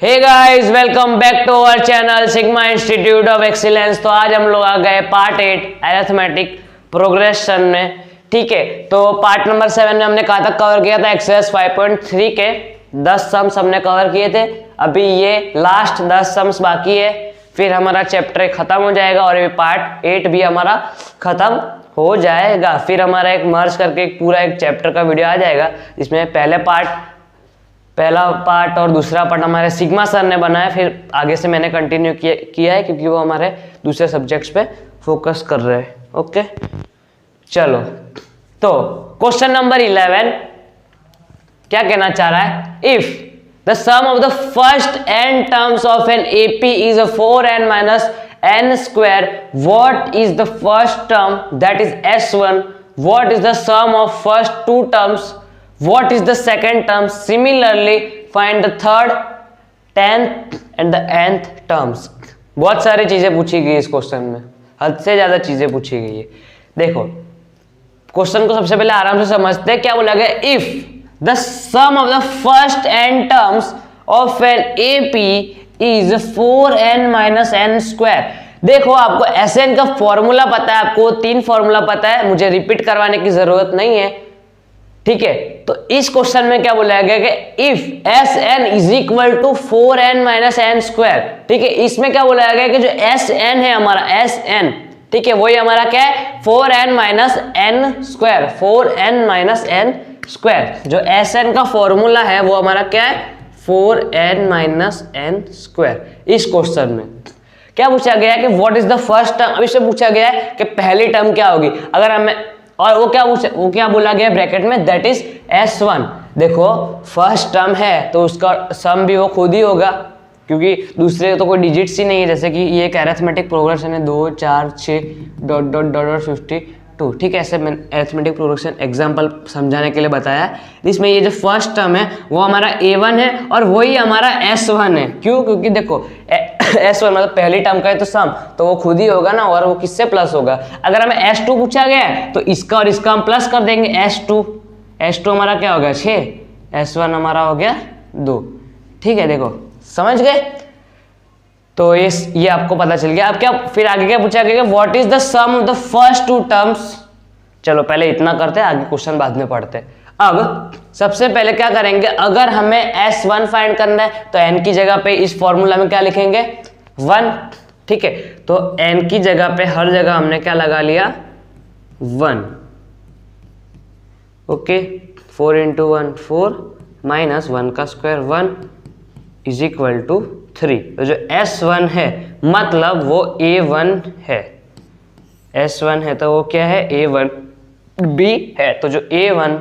Hey guys, welcome back to our channel Sigma Institute of Excellence. तो आज हम लोग आ गए पार्ट 8 अरिथमेटिक प्रोग्रेशन में। ठीक है, तो पार्ट नंबर 7 में हमने कहाँ तक कवर किया था? एक्सरसाइज 5.3 के 10 सम्स हमने कवर किए थे। अभी ये लास्ट 10 सम्स बाकी है, फिर हमारा चैप्टर खत्म हो जाएगा और ये पार्ट 8 भी हमारा खत्म हो जाएगा। फिर हमारा एक मर्ज करके पूरा एक चैप्टर का वीडियो आ जाएगा, जिसमें पहला पार्ट और दूसरा पार्ट हमारे सिग्मा सर ने बनाया, फिर आगे से मैंने कंटिन्यू किया है क्योंकि वो हमारे दूसरे सब्जेक्ट्स पे फोकस कर रहे हैं। ओके, चलो तो क्वेश्चन नंबर 11 क्या कहना चाह रहा है? If the sum of the first n terms of an AP is 4n minus n square, what is the first term, that is S1? What is the sum of first two terms? What is the second term? Similarly, find the third, 10th and the nth terms. बहुत सारी चीजें पूछी गई इस question में, हद से ज्यादा चीजें पूछी गई है। देखो क्वेश्चन को सबसे पहले आराम से समझते हैं। क्या बोला गया? If the sum of the first n terms of an AP is 4n minus n square। देखो आपको Sn का फॉर्मूला पता है, आपको 3 फॉर्मूला पता है, मुझे रिपीट करवाने की जरूरत नहीं है। ठीक है, तो इस क्वेश्चन में क्या बोला गया कि इफ Sn is equal to 4n minus n square. ठीक है, इसमें क्या बोला गया कि जो Sn है हमारा Sn, ठीक है, वही हमारा क्या है? 4n minus n square, 4n minus n square. जो Sn का फॉर्मूला है वो हमारा क्या है? 4n minus n square. इस क्वेश्चन में क्या पूछा गया है कि what is the first term. अभी से पूछा गया है कि पहली टर्म क्या होगी। अगर हमें और वो क्या बोला गया ब्रैकेट में? That is S1। देखो फर्स्ट टर्म है तो उसका सम भी वो खुद ही होगा, क्योंकि दूसरे तो कोई डिजिट्स ही नहीं है। जैसे कि ये एक अरिथमेटिक प्रोग्रेशन है, 2 4 6 ... 52। ठीक है, ऐसे मैंने अरिथमेटिक प्रोग्रेशन एग्जाम्पल समझाने के लिए बताया। इसमें ये जो फर्स्ट टर्म है वो हमारा A1 है और वही हमारा S1 है। क्यों? क्योंकि देखो S1 मतलब पहली टर्म का है तो सम तो वो खुद ही होगा ना, और वो किससे प्लस होगा? अगर हमें S2 पूछा गया है तो इसका और इसका हम प्लस कर देंगे। S2 हमारा क्या हो गया? 6, S1 हमारा हो गया 2। ठीक है, देखो समझ गए? तो ये आपको पता चल गया। अब क्या फिर आगे क्या पूछा गया? What is the sum of the first 2 terms. चलो पहले इतना करते हैं, आगे क्वेश्चन बाद में पढ़ते हैं। अब सबसे पहले क्या करेंगे? अगर हमें S1 फाइंड करना है तो n की जगह पे इस फॉर्मूला में क्या लिखेंगे? 1। ठीक है, तो n की जगह पे हर जगह हमने क्या लगा लिया? 1। ओके, 4 × 1 4 माइनस 1 का स्क्वायर 1 इज इक्वल टू 3। तो जो S1 है मतलब वो A1 है। S1 है तो वो क्या है? A1 B है। तो जो A1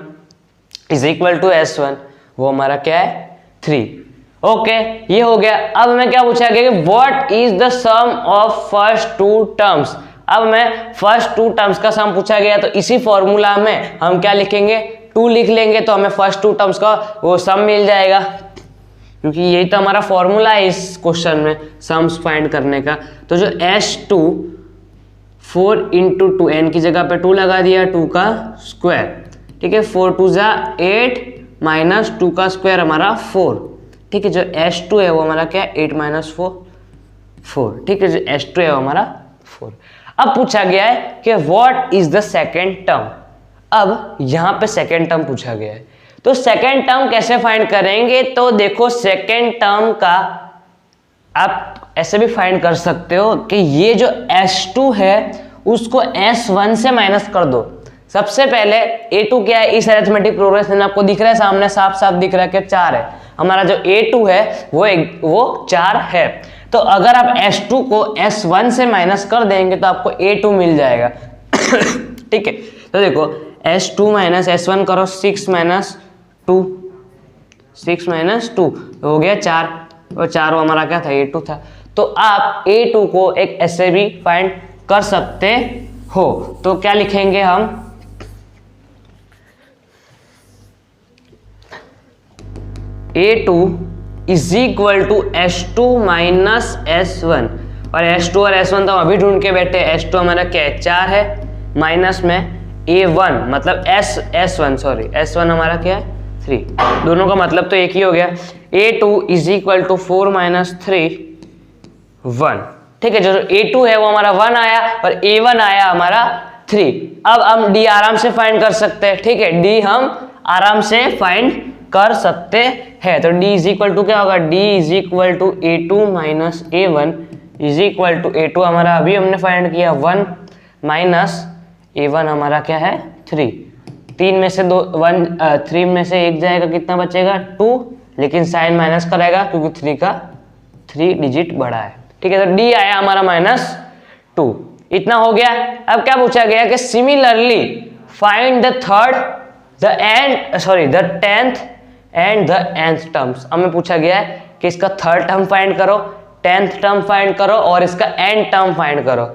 is equal to S1 वो हमारा क्या है? 3। ओके, ये हो गया। अब हमें क्या पूछा गया कि what is the sum of first 2 terms. अब मैं फर्स्ट 2 टर्म्स का सम पूछा गया तो इसी फॉर्मूला में हम क्या लिखेंगे? 2 लिख लेंगे तो हमें फर्स्ट 2 टर्म्स का वो सम मिल जाएगा, क्योंकि यही तो हमारा फॉर्मूला है इस क्वेश्चन में सम्स फाइंड करने का। तो जो S2 4 × 2, n की जगह पे 2 लगा दिया, 2 का स्क्वायर। ठीक है, 4 2 = 8 माइनस 2 का स्क्वायर हमारा 4। ठीक है, जो S2 है वो हमारा क्या है? 8 - 4। ठीक है, जो S2 है वो हमारा 4। अब पूछा गया है कि what is the second term. अब यहाँ पे सेकेंड टर्म पूछा गया है, तो सेकेंड टर्म कैसे फाइंड करेंगे? तो देखो सेकेंड टर्म का आप ऐसे भी फाइंड कर सकते हो कि ये जो S2 है उसको S1 से माइनस कर दो। सबसे पहले A2 क्या है? इस अरिथमेटिक प्रोग्रेशन में आपको दिख रहा है सामने, साफ साफ दिख रहा है कि 4 है। हमारा जो A2 है वो 4 है। तो अगर आप S2 को S1 से माइनस कर देंगे तो आपको A2 मिल जाएगा। ठीक है, तो देखो S2 माइनस S1 करो, 6 - 2 हो गया 4, और 4 हमारा क्या था? A2 था। तो आप A2 को एक ऐसे भी फाइंड कर सकते हो। तो क्या लिखेंगे हम? A2 is equal to S2 minus S1, और S2 और S1 तो हम अभी ढूंढ के बैठे। S2 हमारा क्या है? 4 है, माइनस में A1 मतलब S1 हमारा क्या है? 3। दोनों का मतलब तो एक ही हो गया। A2 is equal to 4 minus 3 1। ठीक है, जो A2 है वो हमारा 1 आया और A1 आया हमारा 3। अब हम D आराम से फाइंड कर सकते हैं। ठीक है, D हम आराम से फाइंड कर सकते हैं। तो D इज इक्वल टू क्या होगा, D is equal to A2 minus A1 is equal to A2 हमारा अभी हमने फाइंड किया 1 माइनस A1 हमारा क्या है 3। 3 में से 3 में से 1 जाएगा, कितना बचेगा 2, लेकिन साइन माइनस करेगा क्योंकि 3 का 3 डिजिट बड़ा है। ठीक है, तो D आया हमारा -2। इतना हो गया। अब क्या पूछा गया कि similarly find the tenth and the nth terms. हमें पूछा गया है कि इसका थर्ड टर्म फाइंड करो, 10th टर्म फाइंड करो और इसका nth टर्म फाइंड करो।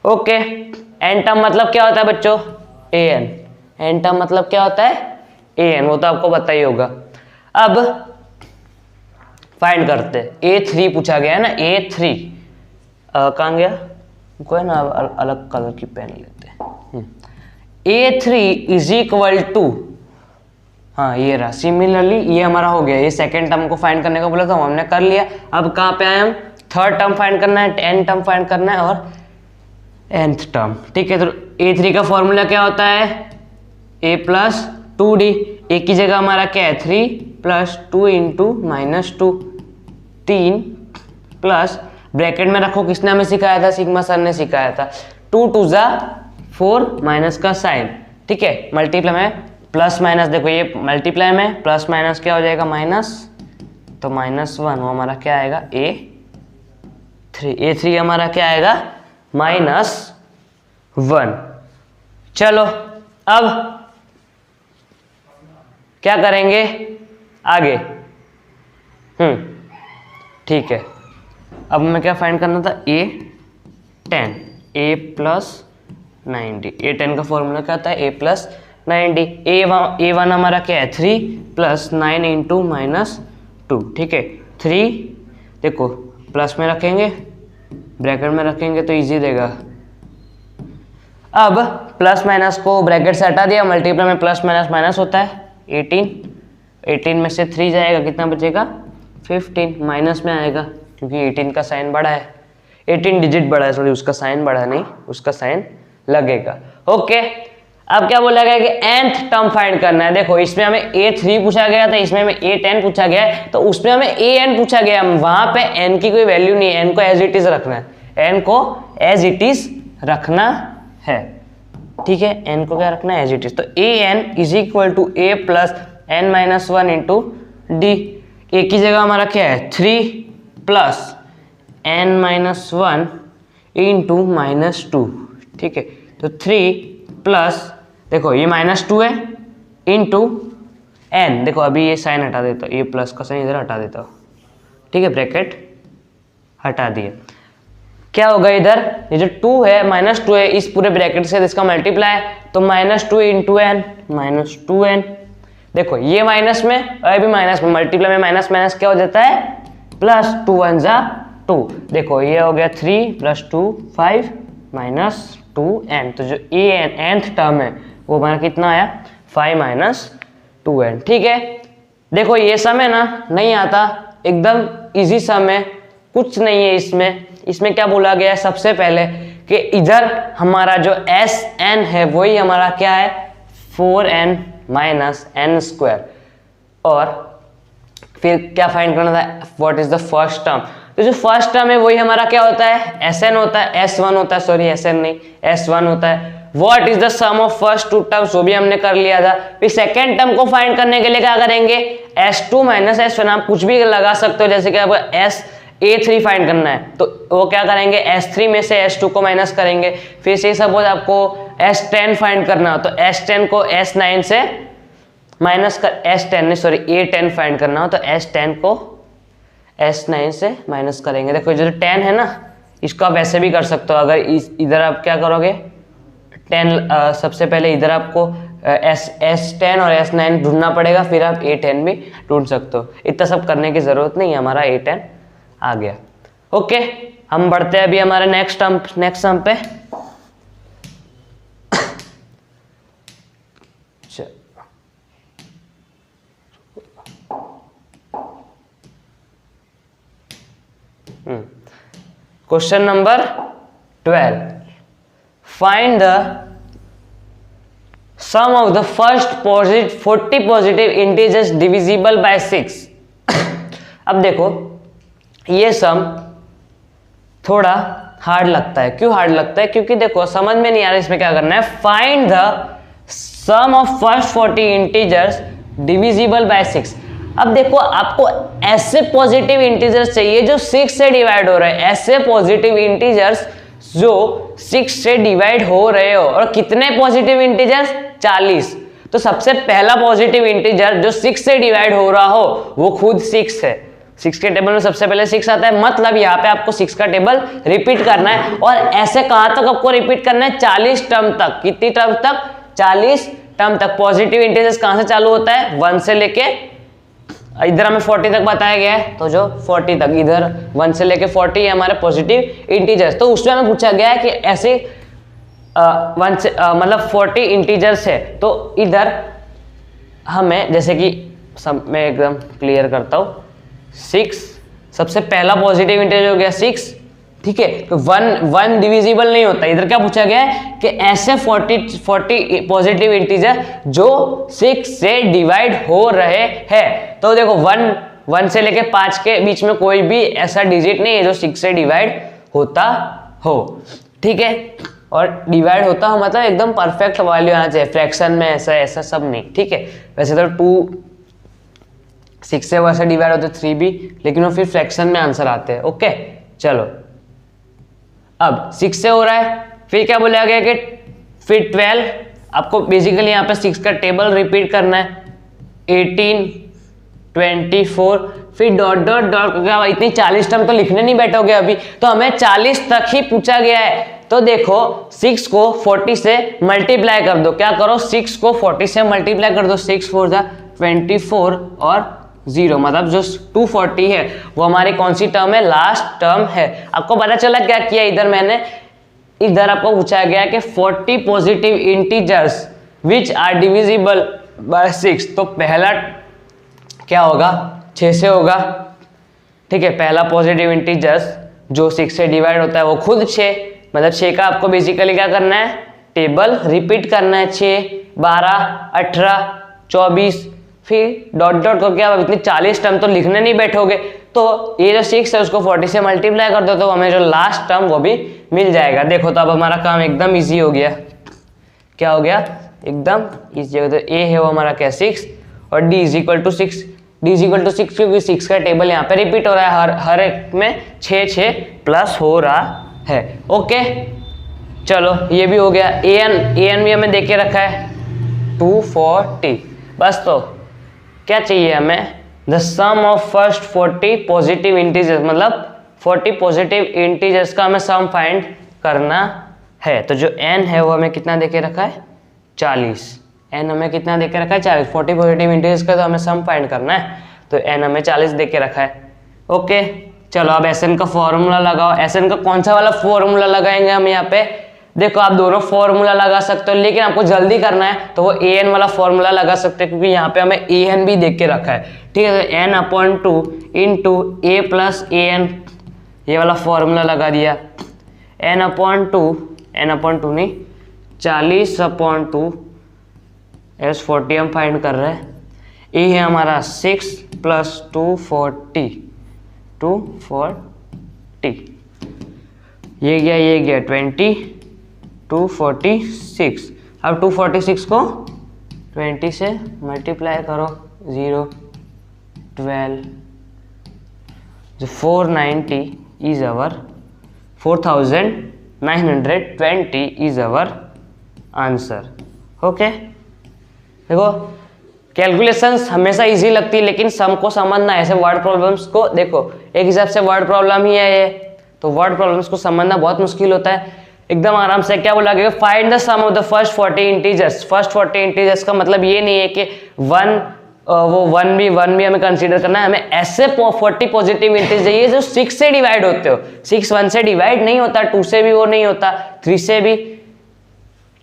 ओके, n टर्म मतलब क्या होता है बच्चों, an। n टर्म मतलब क्या होता है an, वो तो आपको पता ही होगा। अब फाइंड करते हैं। A3 पूछा गया है ना, A3 कहाँ गया, कोई ना अलग कलर की पेन लेते हैं। A3 इज इक्वल टू, हाँ ये रहा, सिमिलरली ये हमारा हो गया। ये सेकेंड टर्म को फाइंड करने का बोला था, हमने कर लिया। अब कहाँ पे आए हम, थर्ड टर्म फाइंड करना है, n टर्म फाइंड करना है और nth टर्म। ठीक है, तो A3 का फॉर्मूला क्या होता है, a प्लस 2d। एक की जगह हमारा क्या है 3 plus 2 into minus 2, 3 plus bracket में रखो, किसने हमें सिखाया था, सिग्मा सर ने सिखाया था। 2 टू ज़ा 4 माइनस का साइन। ठीक है, मल्टीप्लाई में प्लस माइनस, देखो ये मल्टीप्लाई में प्लस माइनस क्या हो जाएगा माइनस, तो -1 वो हमारा क्या आएगा A3। A3 हमारा क्या आएगा -1। चलो अब क्या करेंगे आगे, ठीक है। अब हमें क्या फाइंड करना था, A10, A प्लस 90। A10 का फॉर्मूला क्या होता है, A प्लस 90। A1 हमारा क्या है 3 प्लस 9 इंटू -2। ठीक है, 3 देखो प्लस में रखेंगे, ब्रैकेट में रखेंगे तो इजी देगा। अब प्लस माइनस को ब्रैकेट से हटा दिया, मल्टीप्लाई में प्लस माइनस माइनस होता है। 18 में से 3 जाएगा, कितना बचेगा 15, माइनस में आएगा क्योंकि 18 का साइन बड़ा है, 18 डिजिट बड़ा है, सॉरी उसका साइन बड़ा नहीं, उसका साइन लगेगा। ओके, अब क्या बोला गया कि nth टर्म फाइंड करना है। देखो इसमें हमें A3 पूछा गया था, इसमें हमें A10 पूछा गया है, तो उसमें हमें an पूछा गया, वहां पे n की कोई वैल्यू नहीं है, n को एज इट इज रखना है, n को एज इट इज रखना है। ठीक है, n को क्या रखना है एज इट इज, तो an is equal to a plus n minus 1 into D. a की जगह हमारा क्या है 3 प्लस n माइनस 1 इंटू -2। ठीक है, तो 3 प्लस देखो ये -2 है इंटू n, देखो अभी ये साइन हटा देता हूँ, ये प्लस का साइन इधर हटा देता हूँ। ठीक है, ब्रैकेट हटा दिया, क्या होगा इधर ये जो 2 है -2 है, इस पूरे ब्रैकेट से इसका मल्टीप्लाई है, तो -2 इंटू n -2n। देखो ये माइनस में और भी माइनस में, मल्टीप्लाई में माइनस माइनस क्या हो जाता है प्लस, 2 1 जा 2। देखो ये हो गया 3 प्लस 2 5 माइनस 2n। तो जो nth टर्म है वो हमारा कितना आया 5 माइनस 2n। ठीक है, देखो ये सम है ना, नहीं आता, एकदम इजी सम है, कुछ नहीं है इसमें। इसमें क्या बोला गया है सबसे पहले कि इधर हमारा जो Sn है वही हमारा क्या है 4n माइनस n स्क्वायर, और फिर क्या फाइंड करना था, what is the first term. तो जो फर्स्ट टर्म है वही हमारा क्या होता है Sn होता है, S1 होता है, सॉरी Sn नहीं S1 होता है। What is the sum of first 2 terms, वो भी हमने कर लिया था। फिर सेकेंड टर्म को फाइंड करने के लिए क्या करेंगे, S2 माइनस S1, आप कुछ भी लगा सकते हो, जैसे कि आपको A3 फाइंड करना है तो वो क्या करेंगे S3 में से S2 को माइनस करेंगे। फिर से सपोज आपको S10 फाइंड करना हो तो S10 को S9 से माइनस कर, S10 नहीं सॉरी A10 फाइंड करना हो तो S10 को S9 से माइनस करेंगे। देखो जो 10 है ना, इसको आप ऐसे भी कर सकते हो, अगर इधर आप क्या करोगे 10 सबसे पहले इधर आपको S10 और S9 ढूंढना पड़ेगा, फिर आप A10 भी ढूंढ सकते हो। इतना सब करने की जरूरत नहीं है, हमारा A10 आ गया। ओके, हम बढ़ते हैं अभी हमारे नेक्स्ट सम पे। Question number 12, find the sum of the first 40 positive integers divisible by 6। अब देखो ये सम थोड़ा हार्ड लगता है। क्यों हार्ड लगता है? क्योंकि देखो समझ में नहीं आ रहा इसमें क्या करना है। Find the sum of first 40 integers divisible by 6। अब देखो आपको ऐसे पॉजिटिव इंटीजर्स चाहिए जो 6 से डिवाइड हो रहे हैं, ऐसे पॉजिटिव इंटीजर्स जो 6 से डिवाइड हो रहे हो। और कितने पॉजिटिव इंटीजर्स? 40। तो सबसे पहला पॉजिटिव इंटीजर जो 6 से डिवाइड हो रहा हो वो खुद 6 है। 6 के टेबल में सबसे पहले 6 आता है, मतलब यहाँ पे आपको 6 का टेबल रिपीट करना है। और ऐसे कहां तक आपको रिपीट करना है? 40 टर्म तक। कितनी टर्म तक? 40 टर्म तक। पॉजिटिव इंटीजर्स कहां से चालू होता है? 1 से लेके, इधर हमें 40 तक बताया गया है, तो जो 40 तक, इधर 1 से लेके 40 है हमारे पॉजिटिव इंटीजर्स। तो उसमें हमें पूछा गया है कि ऐसे 1 से मतलब 40 इंटीजर्स है, तो इधर हमें जैसे कि सब मैं एकदम क्लियर करता हूं, 6 सबसे पहला पॉजिटिव इंटीजर हो गया 6, ठीक है। तो 1 डिविजिबल नहीं होता। इधर क्या पूछा गया है कि ऐसे 40 पॉजिटिव इंटीजर जो 6 से डिवाइड हो रहे हैं। तो देखो 1 से लेके 5 के बीच में कोई भी ऐसा डिजिट नहीं है जो 6 से डिवाइड होता हो, ठीक है। और डिवाइड होता हो मतलब एकदम परफेक्ट वैल्यू आना चाहिए, फ्रैक्शन में ऐसा सब नहीं, ठीक है। वैसे तो 2 6 से वैसे डिवाइड होते 3 भी, लेकिन वो फिर फ्रैक्शन में आंसर आते हैं। ओके चलो, अब 6 से हो रहा है, फिर क्या बोला गया कि फिर 12। आपको बेसिकली यहाँ पे 6 का टेबल रिपीट करना है, 18 24, फिर डॉट डॉट डॉट। क्या इतनी 40 टर्म तो लिखने नहीं बैठोगे अभी, तो हमें 40 तक ही पूछा गया है। तो देखो 6 को 40 से मल्टीप्लाई कर दो। क्या करो? 6 को 40 से मल्टीप्लाई कर दो। 6 4 जा 24 और 0, मतलब जो 240 है वो हमारी कौन सी टर्म है? लास्ट टर्म है। आपको पता चला क्या किया इधर मैंने? इधर आपको पूछा गया कि 40 positive integers which are divisible by 6। तो पहला क्या होगा? 6 से होगा, ठीक है। पहला पॉजिटिव इंटीजर्स जो 6 से डिवाइड होता है वो खुद 6, मतलब 6 का आपको बेसिकली क्या करना है? टेबल रिपीट करना है। 6 12 18 24, फिर डॉट डॉट को क्या, इतनी 40 टर्म तो लिखने नहीं बैठोगे, तो ये जो 6 है उसको 40 से मल्टीप्लाई कर दो, तो हमें जो लास्ट टर्म वो भी मिल जाएगा। देखो तो अब हमारा काम एकदम इजी हो गया। क्या हो गया? एकदम इजी हो गया। तो ए है वो हमारा क्या? 6, और D is equal to 6। D is equal to 6 क्योंकि 6 का टेबल यहाँ पे रिपीट हो रहा है, हर एक में 6 प्लस हो रहा है। ओके चलो, ये भी हो गया। ए एन भी हमें दे के रखा है 240। बस तो क्या चाहिए हमें? The sum of first 40 positive integers, मतलब 40 पॉजिटिव इंटीजर्स का हमें सम फाइंड करना है। तो जो n है वो हमें कितना देके रखा है? 40। n हमें कितना देके रखा है? 40। 40 पॉजिटिव इंटीजर्स का तो हमें सम फाइंड करना है, तो n हमें 40 देके रखा है। ओके चलो, अब Sn का फॉर्मूला लगाओ। Sn का कौन सा वाला फॉर्मूला लगाएंगे हम यहाँ पे? देखो आप दोनों फॉर्मूला लगा सकते हो, लेकिन आपको जल्दी करना है तो वो an वाला फॉर्मूला लगा सकते हो, क्योंकि यहाँ पे हमें an भी देख के रखा है, ठीक है। तो n/2 into a plus an, ये वाला फॉर्मूला लगा दिया। n/2 नहीं, 40/2 S40 हम फाइंड कर रहे हैं। a है हमारा 6 प्लस 240, ये गया 20, 246। अब 246 को 20 से मल्टीप्लाई करो, 0 12, 490 is our 4920 is our answer. Okay देखो, कैलकुलेशंस हमेशा इजी लगती है, लेकिन सम को समझना, ऐसे वर्ड प्रॉब्लम्स को देखो, एक हिसाब से वर्ड प्रॉब्लम ही है ये, तो वर्ड प्रॉब्लम्स को समझना बहुत मुश्किल होता है। एकदम आराम से क्या बोला गया? Find the sum of the first 40 integers. First 40 integers का मतलब ये नहीं है कि वन भी हमें कंसीडर करना है, हमें ऐसे 40 पॉजिटिव इंटीजर चाहिए जो 6 से डिवाइड होते हो। 6 1 से डिवाइड नहीं होता, 2 से भी वो नहीं होता, 3 से भी,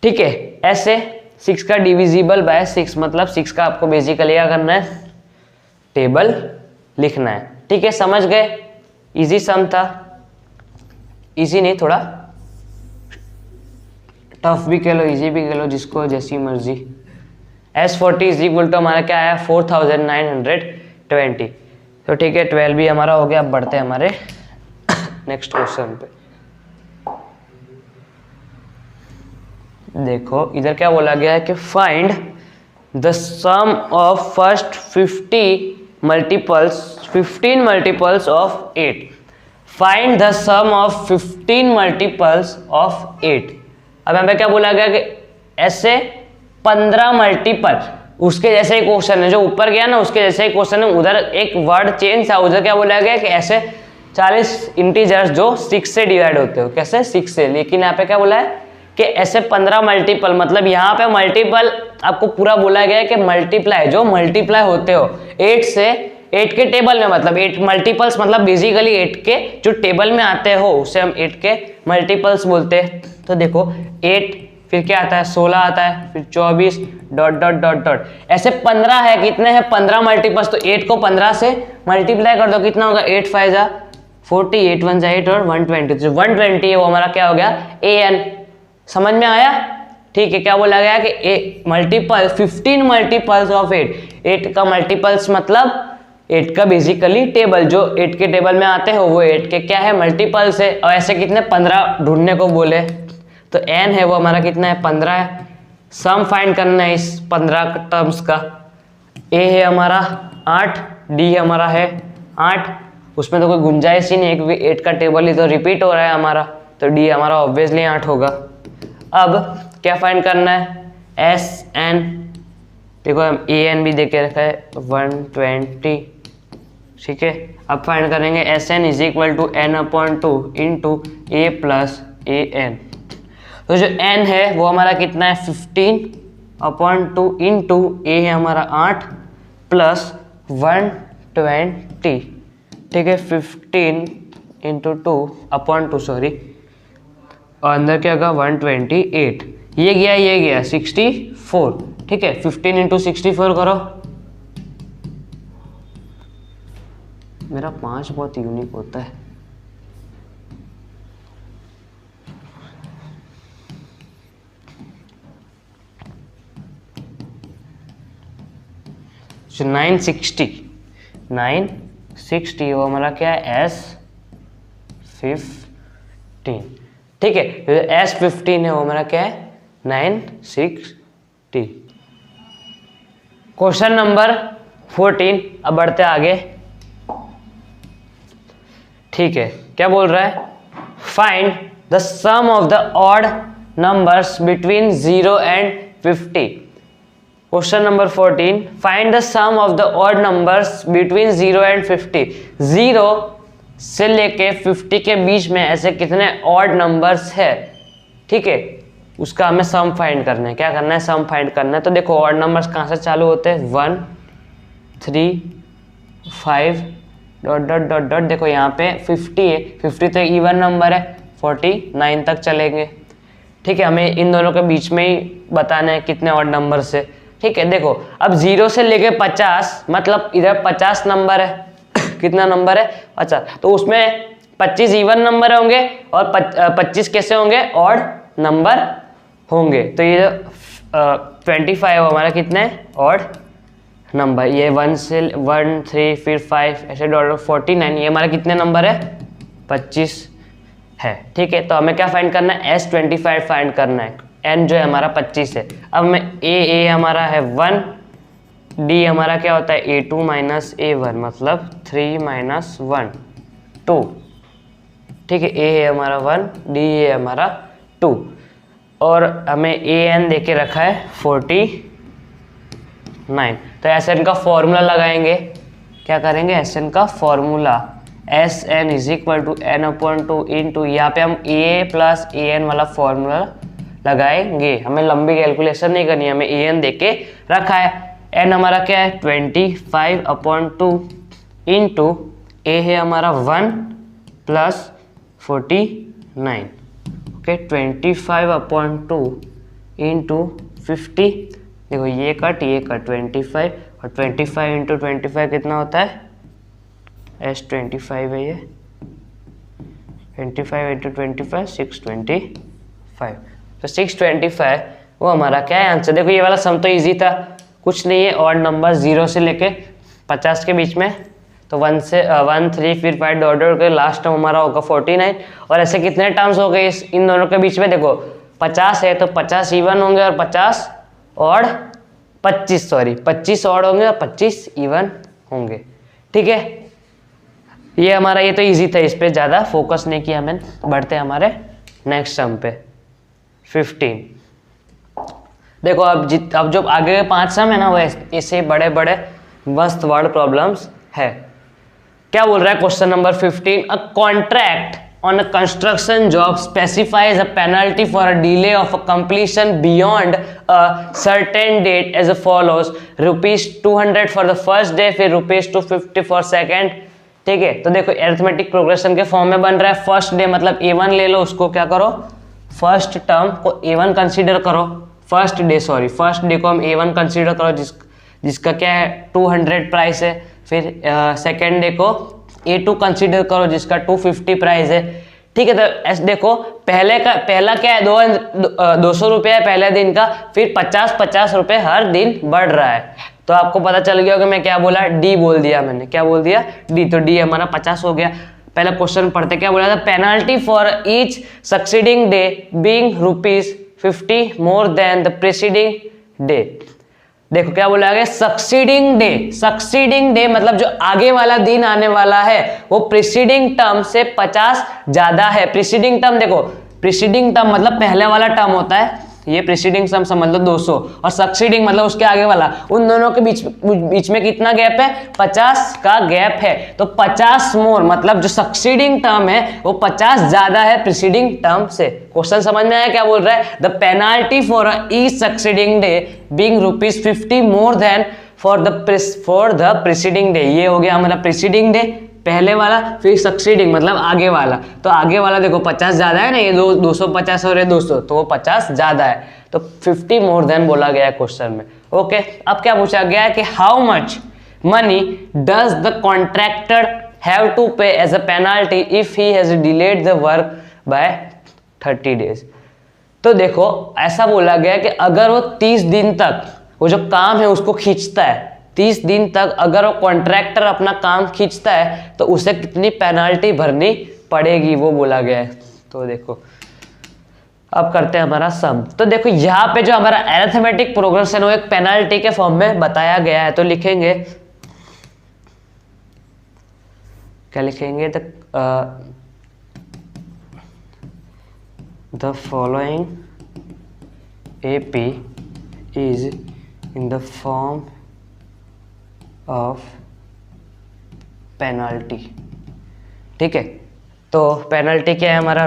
ठीक है। ऐसे 6 का डिविजिबल बाय 6, मतलब 6 का आपको बेसिकली क्या करना है? टेबल लिखना है, ठीक है। समझ गए? इजी सम था, इजी नहीं, थोड़ा टफ भी कह लो, इजी भी कह लो, जिसको जैसी मर्जी। S40 इज इक्वल टू हमारा क्या आया 4920। तो ठीक है 12 भी हमारा हो गया। अब बढ़ते हैं हमारे नेक्स्ट क्वेश्चन पे। देखो इधर क्या बोला गया है कि find the sum of first 15 multiples of 8। Find the sum of 15 multiples of 8। अब यहाँ पे क्या बोला गया कि ऐसे 15 मल्टीपल, उसके जैसे ही क्वेश्चन है जो ऊपर गया ना, उसके जैसे ही क्वेश्चन है, उधर एक वर्ड चेंज था। उधर क्या बोला गया कि ऐसे 40 इंटीजर्स जो 6 से डिवाइड होते हो, कैसे 6 से, लेकिन यहाँ पे क्या बोला है कि ऐसे 15 मल्टीपल, मतलब यहाँ पे मल्टीपल आपको पूरा बोला गया है कि मल्टीप्लाई, जो मल्टीप्लाई होते हो 8 से, 8 के टेबल में, मतलब 8 मल्टीपल्स, मतलब बेसिकली 8 के जो टेबल में आते हो उसे हम 8 के मल्टीपल्स बोलते हैं। तो देखो 8, फिर क्या आता है 16 आता है, फिर 24 डॉट डॉट डॉट डॉट, ऐसे 15 है। कितने हैं 15 मल्टीपल्स, तो 8 को 15 से मल्टीप्लाई कर दो, कितना होगा 8 5 जा 40, 8 1 जा 8 और 120, जो 120 है वो हमारा क्या हो गया an। समझ में आया? ठीक है, क्या बोला गया कि मल्टीपल 15 मल्टीपल्स ऑफ 8 का मल्टीपल्स मतलब 8 का बेसिकली टेबल, जो 8 के टेबल में आते हैं वो 8 के क्या है मल्टीपल्स है। और ऐसे कितने 15 ढूंढने को बोले, तो n है वो हमारा कितना है 15 है। सम फाइंड करना है इस 15 टर्म्स का। a है हमारा 8, d हमारा है 8, उसमें तो कोई गुंजाइश ही नहीं है क्योंकि 8 का टेबल ही तो रिपीट हो रहा है हमारा, तो d हमारा ऑब्वियसली 8 होगा। अब क्या फाइंड करना है Sn, देखो हम an भी देके रखा है 120, ठीक है। अब फाइंड करेंगे Sn is equal to n/2 into a plus an। तो जो n है वो हमारा कितना है 15/2 इंटू a है हमारा 8 प्लस 120, ठीक है। 15 इंटू 2/2 सॉरी, और अंदर क्या होगा 128, ये गया 64, ठीक है। 15 इंटू 64 करो, मेरा 5 बहुत यूनिक होता है। तो 960 वो हमारा क्या है S15, ठीक है। S15 है वो हमारा क्या है 960। क्वेश्चन नंबर 14, अब बढ़ते आगे, ठीक है। क्या बोल रहा है find the sum of the odd numbers between 0 and 50। Question number 14, find the sum of the odd numbers between 0 and 50। 0 से लेके 50 के बीच में ऐसे कितने ऑड नंबर्स है, ठीक है, उसका हमें सम फाइंड करना है। क्या करना है सम फाइंड करना है। तो देखो ऑड नंबर्स कहाँ से चालू होते हैं 1 3 5 डॉट डॉट डॉट डॉट, देखो यहाँ पे 50 है, 50 तो इवन नंबर है, 49 तक चलेंगे, ठीक है। हमें इन दोनों के बीच में ही बताना है कितने ऑड नंबर से, ठीक है। देखो अब 0 से लेके 50, मतलब इधर 50 नंबर है कितना नंबर है 50, तो उसमें 25 इवन नंबर होंगे और 25 कैसे होंगे ऑड नंबर होंगे। तो ये 25 हमारा कितना है ऑड नंबर, ये 1 से 1 3 फिर 5 ऐसे डॉट 49, ये हमारा कितने नंबर है 25 है, ठीक है। तो हमें क्या फाइंड करना है S25 फाइंड करना है। n जो है हमारा 25 है। अब में a हमारा है 1, d हमारा क्या होता है a2 माइनस a1, मतलब 3 माइनस 1 2, ठीक है। a है हमारा 1, d है हमारा 2, और हमें an देके रखा है 49। तो Sn का फॉर्मूला लगाएंगे, क्या करेंगे Sn का formula Sn is equal to n/2 into, यहाँ पे हम a प्लस an वाला फॉर्मूला लगाएंगे। हमें लंबी कैलकुलेशन नहीं करनी, हमें an देके रखा है। n हमारा क्या है 25/2 इंटू a है हमारा 1 प्लस 49, ओके। 25/2 इंटू 50, देखो ये कट 25, और 25 इंटू 25 कितना होता है S25 है ये 25 इंटू 25 625। तो 625 वो हमारा क्या है आंसर। देखो ये वाला सम तो इजी था, कुछ नहीं है, ऑड नंबर 0 से लेके 50 के बीच में, तो 1 से 1 3 फिर 5 डॉट डॉट के लास्ट टर्म हमारा होगा 49। और ऐसे कितने टर्म्स हो गए इन दोनों के बीच में, देखो 50 है तो 50 इवन होंगे और 50 और 25 ऑड होंगे और 25 इवन होंगे। ठीक है, ये हमारा ये तो इजी था, इस पे ज़्यादा फोकस नहीं किया मैंने। बढ़ते हैं हमारे नेक्स्ट सम पे 15। देखो अब जो आगे के 5 सम है ना वो ऐसे बड़े बड़े मस्त वर्ड प्रॉब्लम्स है। क्या बोल रहा है question number 15, a contract on a construction job specifies a penalty for a delay of a completion beyond a certain date as follows: ₹200 for the first day, फिर ₹250 for second। ठीक है, तो देखो अरिथमेटिक प्रोग्रेशन के form में बन रहा है। फर्स्ट डे मतलब A1 ले लो, उसको क्या करो, फर्स्ट टर्म को A1 कंसीडर करो, फर्स्ट डे को हम A1 कंसीडर करो जिसका क्या है 200 प्राइस है। फिर सेकेंड डे को A2 कंसीडर करो जिसका 250 प्राइस है। ठीक है, तो ऐसे देखो पहला क्या है 200 रुपये है पहले दिन का, फिर 50 रुपये हर दिन बढ़ रहा है। तो आपको पता चल गया कि मैं क्या बोला, डी बोल दिया मैंने, क्या बोल दिया, डी। तो डी हमारा 50 हो गया। पहला क्वेश्चन पढ़ते, क्या बोला था, penalty for each succeeding day being ₹50 more than the preceding day. देखो क्या बोला गया, सक्सीडिंग डे मतलब जो आगे वाला दिन आने वाला है वो प्रीसीडिंग टर्म से 50 ज्यादा है। प्रीसीडिंग टर्म देखो, प्रीसीडिंग टर्म मतलब पहले वाला टर्म होता है, ये प्रीसीडिंग टर्म समझ लो 200, और सक्सीडिंग मतलब उसके आगे वाला, उन दोनों के बीच में कितना गैप है, 50 का गैप है। तो 50 मोर मतलब जो सक्सीडिंग टर्म है वो 50 ज्यादा है प्रीसीडिंग टर्म से। क्वेश्चन समझ में आया क्या बोल रहा है, the penalty for each succeeding day being ₹50 more than for the preceding day. ये हो गया हमारा प्रीसीडिंग डे पहले वाला, फिर सक्सीडिंग मतलब आगे वाला। तो आगे वाला देखो 50 ज्यादा है ना, ये 250 और ये 200, तो वो 50 ज्यादा है, तो 50 मोर देन बोला गया है क्वेश्चन में। ओके, अब क्या पूछा गया है कि how much money does the contractor have to pay as a penalty if he has delayed the work by 30 days. तो देखो ऐसा बोला गया है कि अगर वो 30 दिन तक वो जो काम है उसको खींचता है, 30 दिन तक अगर वो कॉन्ट्रैक्टर अपना काम खींचता है तो उसे कितनी पेनाल्टी भरनी पड़ेगी वो बोला गया है। तो देखो अब करते हैं हमारा सम। तो देखो यहाँ पे जो हमारा अरिथमेटिक प्रोग्रेशन वो एक पेनाल्टी के फॉर्म में बताया गया है। तो लिखेंगे, क्या लिखेंगे, the following AP is in the form of penalty. ठीक है, तो पेनल्टी क्या है हमारा,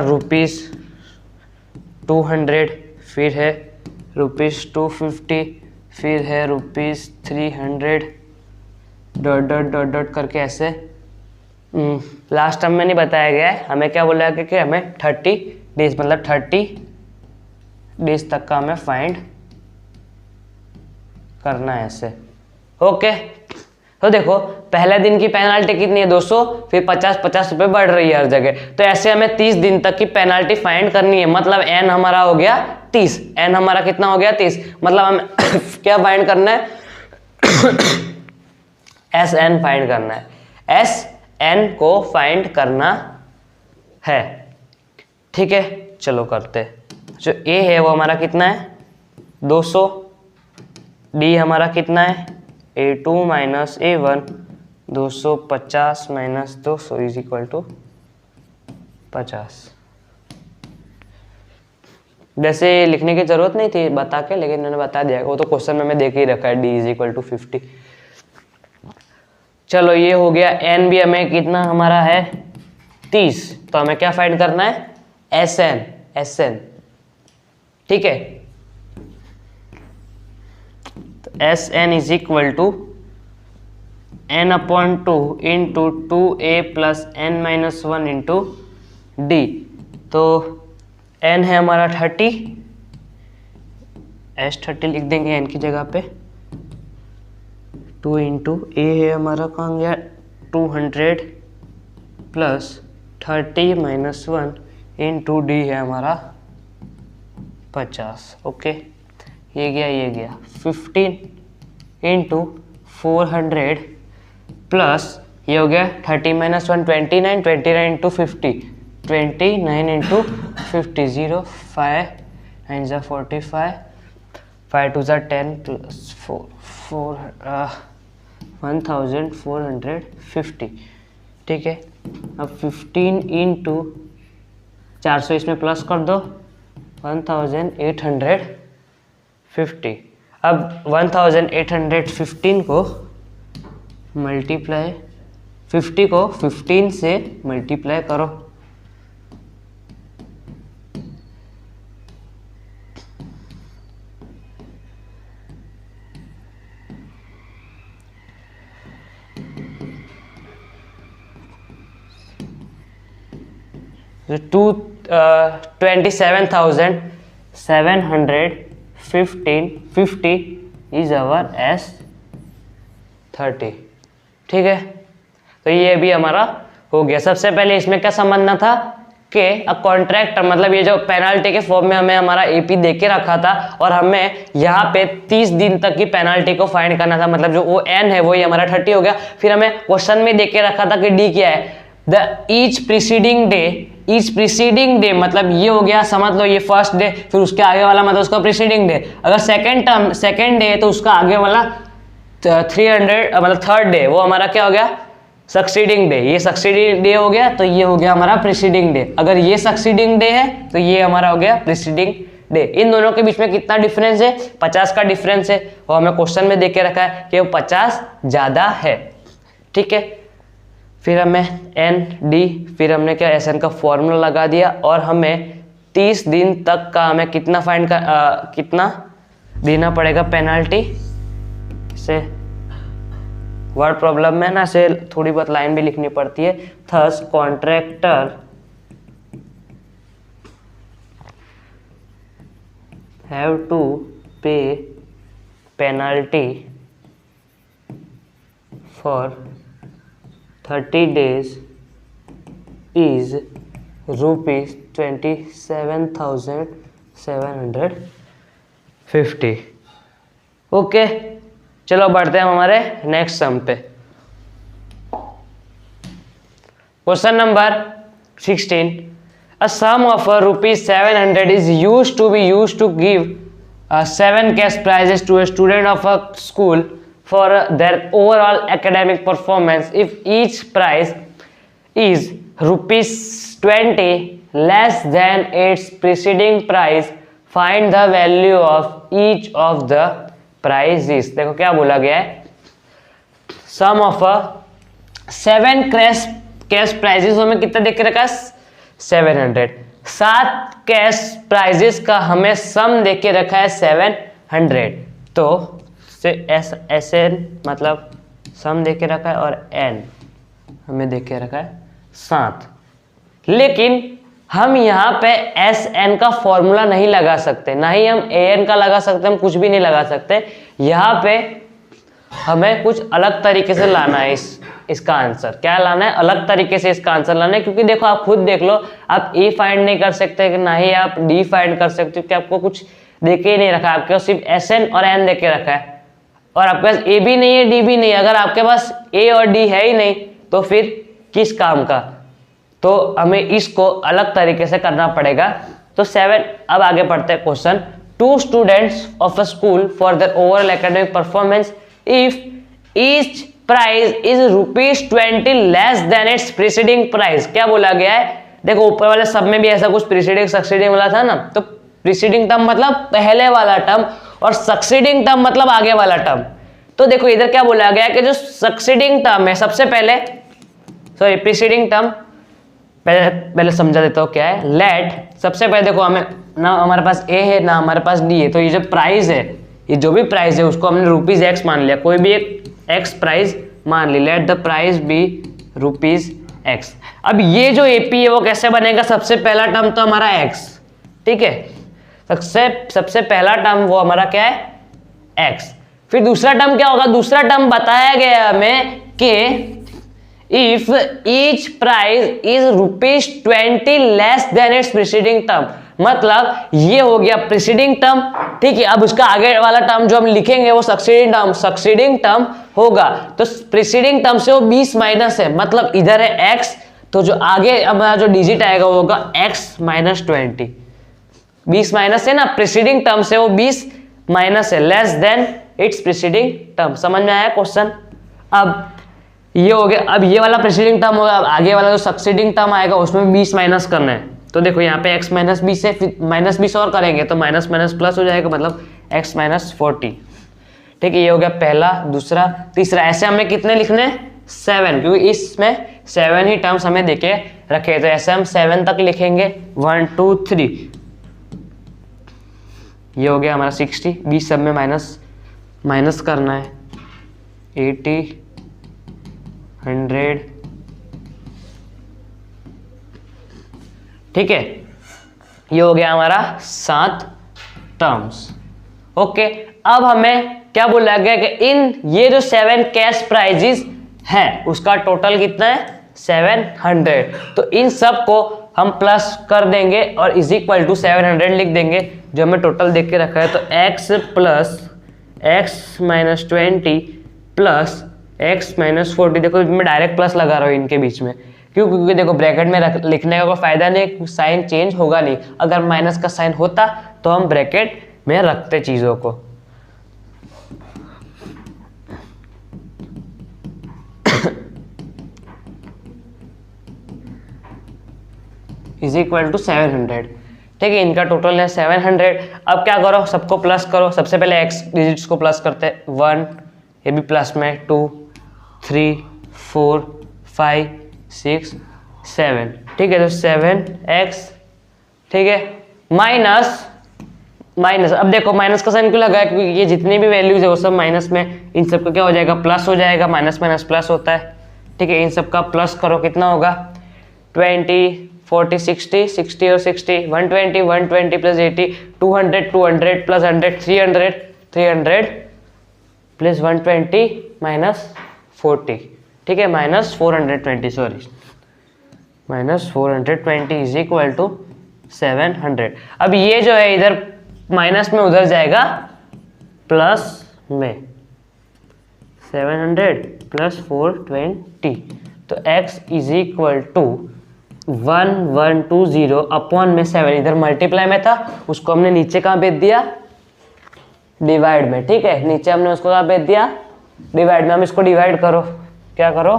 ₹200, फिर है ₹250, फिर है ₹300, डॉट डॉट डॉट डॉट करके ऐसे। लास्ट टर्म में नहीं बताया गया है, हमें क्या बोला है कि हमें 30 डेज मतलब 30 डेज तक का हमें फाइंड करना है ऐसे। ओके, तो देखो पहले दिन की पेनाल्टी कितनी है 200, फिर 50 रुपये बढ़ रही है हर जगह। तो ऐसे हमें 30 दिन तक की पेनाल्टी फाइंड करनी है, मतलब n हमारा हो गया 30, n हमारा कितना हो गया 30, मतलब हमें क्या फाइंड करना है SN फाइंड करना है, SN को फाइंड करना है। ठीक है, चलो करते। जो A है वो हमारा कितना है 200, D हमारा कितना है A2 minus A1, 250 minus 200 is equal to 50। वैसे लिखने की जरूरत नहीं थी बता के, लेकिन मैंने बता दिया, वो तो क्वेश्चन में मैं देख ही रखा है, D इज इक्वल टू 50। चलो ये हो गया। N भी हमें कितना हमारा है 30, तो हमें क्या फाइंड करना है SN। ठीक है, तो SN is equal to n/2 into 2A plus n-1 into D। तो n है हमारा 30, S30 लिख देंगे n की जगह पे, 2 इंटू A है हमारा कहाँ गया 200 प्लस 30 माइनस 1 इंटू डी है हमारा 50। ओके, ये गया 15 इंटू 400 प्लस ये हो गया 30 माइनस 1 29, 29 इंटू 50, 29 इंटू 50, 0 5 9 ज़ा 45, 5 2 ज़ा 10 प्लस 4 1450। ठीक है, अब 15 इंटू 400 इसमें प्लस कर दो 1850। अब 1815 को मल्टीप्लाई 50 को 15 से मल्टीप्लाई करो। तो 27,715 इज आवर S30। ठीक है, तो ये भी हमारा हो गया। सबसे पहले इसमें क्या समझना था कि कॉन्ट्रैक्टर मतलब ये जो पेनाल्टी के फॉर्म में हमें हमारा एपी दे के रखा था और हमें यहाँ पे 30 दिन तक की पेनाल्टी को फाइंड करना था, मतलब जो वो एन है वो ये हमारा 30 हो गया। फिर हमें क्वेश्चन में दे के रखा था कि डी क्या है, द ईच प्रीसीडिंग डे मतलब ये हो गया, समझ लो ये फर्स्ट डे, फिर उसके आगे वाला मतलब उसका प्रीसीडिंग डे। अगर सेकेंड डे तो उसका आगे वाला 300 मतलब थर्ड डे वो हमारा क्या हो गया, सक्सीडिंग डे। ये सक्सीडिंग डे हो गया तो ये हो गया हमारा प्रीसीडिंग डे। अगर ये सक्सीडिंग डे है तो ये हमारा हो गया प्रीसीडिंग डे। इन दोनों के बीच में कितना डिफरेंस है, 50 का डिफरेंस है, और हमें क्वेश्चन में देके रखा है कि वो 50 ज्यादा है। ठीक है, फिर हमें एन डी, फिर हमने क्या एस एन का फॉर्मूला लगा दिया और हमें 30 दिन तक का हमें कितना कितना देना पड़ेगा पेनाल्टी। से वर्ड प्रॉब्लम में ना से थोड़ी बहुत लाइन भी लिखनी पड़ती है। थस कॉन्ट्रैक्टर हैव टू पे penalty for 30 days is ₹27,750। Okay, चलो बढ़ते हैं हमारे नेक्स्ट सम पे। Question number 16, a sum of ₹700 is used to give 7 cash prizes to a student of a school for their overall academic performance. If each prize is ₹20 less than its preceding prize, find the value of each of the prizes। देखो क्या बोला गया है, सम of 7 cash prices हमें कितना देख के रखा है 700। 7 कैश प्राइजेस का हमें सम देख के रखा है 700। तो से एस एन मतलब सम दे के रखा है और एन हमें दे के रखा है 7। लेकिन हम यहाँ पे एस एन का फॉर्मूला नहीं लगा सकते, ना ही हम ए एन का लगा सकते, हम कुछ भी नहीं लगा सकते। यहाँ पे हमें कुछ अलग तरीके से लाना है इसका आंसर। क्या लाना है, अलग तरीके से इसका आंसर लाना है, क्योंकि देखो आप खुद देख लो, आप ए फाइंड नहीं कर सकते कि ना ही आप डी फाइंड कर सकते, क्योंकि आपको कुछ दे के ही नहीं रखा है। आपके पास सिर्फ एस एन और एन दे के रखा है और आपके पास ए भी नहीं है डी भी नहीं है। अगर आपके पास ए और डी है ही नहीं तो फिर किस काम का, तो हमें इसको अलग तरीके से करना पड़ेगा। तो 7, अब आगे पढ़ते हैं question. 2 students of a school for their overall academic performance if each prize is ₹20 less than its preceding price. क्या बोला गया है, देखो ऊपर वाले सब में भी ऐसा कुछ प्रीसीडिंग सक्सीडिंग वाला था ना, तो प्रीसीडिंग टर्म मतलब पहले वाला टर्म और सक्सीडिंग टर्म मतलब आगे वाला टर्म। तो देखो इधर क्या बोला गया है कि जो सक्सीडिंग टर्म है सबसे पहले, सॉरी प्रीसीडिंग टर्म पहले समझा देता हूँ क्या है। लेट, सबसे पहले देखो हमें ना हमारे पास ए है ना हमारे पास डी है, तो ये जो प्राइस है, ये जो भी प्राइस है उसको हमने ₹x मान लिया, कोई भी एक x प्राइस मान ली। Let the price be ₹x। अब ये जो एपी है वो कैसे बनेगा, सबसे पहला टर्म तो हमारा x, ठीक है, सबसे पहला टर्म वो हमारा क्या है x। फिर दूसरा टर्म क्या होगा, दूसरा टर्म बताया गया हमें कि if each price is ₹20 less than its preceding term, मतलब ये हो गया प्रीसीडिंग टर्म, ठीक है। अब उसका आगे वाला टर्म जो हम लिखेंगे वो सक्सीडिंग टर्म होगा। तो प्रीसीडिंग टर्म से वो 20 माइनस है, मतलब इधर है x, तो जो आगे हमारा जो डिजिट आएगा वो होगा x - 20। 20 माइनस है ना, प्रीसीडिंग टर्म से वो 20 माइनस है, less than its preceding term. समझ में आया क्वेश्चन? अब ये हो गया। अब ये वाला प्रीसीडिंग टर्म होगा, अब आगे वाला जो सक्सीडिंग टर्म आएगा उसमें 20 माइनस करना है। तो देखो यहाँ पे x - 20 है, फिर -20 और करेंगे तो माइनस माइनस प्लस हो जाएगा, मतलब x - 40, ठीक है। ये हो गया पहला, दूसरा, तीसरा। ऐसे हमें कितने लिखने हैं? 7, क्योंकि इसमें 7 ही टर्म्स हमें देके रखे, तो ऐसे हम 7 तक लिखेंगे। 1 2 3, ये हो गया हमारा 60। 20 सब में माइनस करना है। 80 100, ठीक है। ये हो गया हमारा 7 टर्म्स। ओके, अब हमें क्या बोला गया कि इन ये जो 7 कैश प्राइजेस है उसका टोटल कितना है? 700। तो इन सब को हम प्लस कर देंगे और इज इक्वल टू 700 लिख देंगे, जो हमें टोटल देख के रखा है। तो x plus x - 20 plus x - 40, देखो मैं डायरेक्ट प्लस लगा रहा हूँ इनके बीच में, क्यों? क्योंकि देखो ब्रैकेट में लिखने का कोई फायदा नहीं, साइन चेंज होगा नहीं। अगर माइनस का साइन होता तो हम ब्रैकेट में रखते चीजों को। इज इक्वल टू 700, ठीक है। इनका टोटल है 700। अब क्या करो, सबको प्लस करो। सबसे पहले x डिजिट्स को प्लस करते हैं। 1, ये भी प्लस में, 2 3 4 5 6 7, ठीक है। तो 7x, ठीक है, माइनस अब देखो माइनस का साइन क्यों लगा है? क्योंकि ये जितनी भी वैल्यूज है वो सब माइनस में, इन सब का क्या हो जाएगा? प्लस हो जाएगा। माइनस माइनस प्लस होता है, ठीक है। इन सब का प्लस करो, कितना होगा? 20 40 60 60 और 60, 120 120 प्लस 80, 200 200 प्लस 100 300 300 प्लस 120 माइनस 40, ठीक है, -420, सॉरी, -420 इज इक्वल टू 700। अब ये जो है इधर माइनस में उधर जाएगा प्लस में, 700 प्लस 420, तो x is equal to 1120 upon में 7, इधर मल्टीप्लाई में था, उसको हमने नीचे कहाँ भेज दिया? डिवाइड में, ठीक है। नीचे हमने उसको कहाँ भेज दिया? डिवाइड में। हम इसको डिवाइड करो, क्या करो?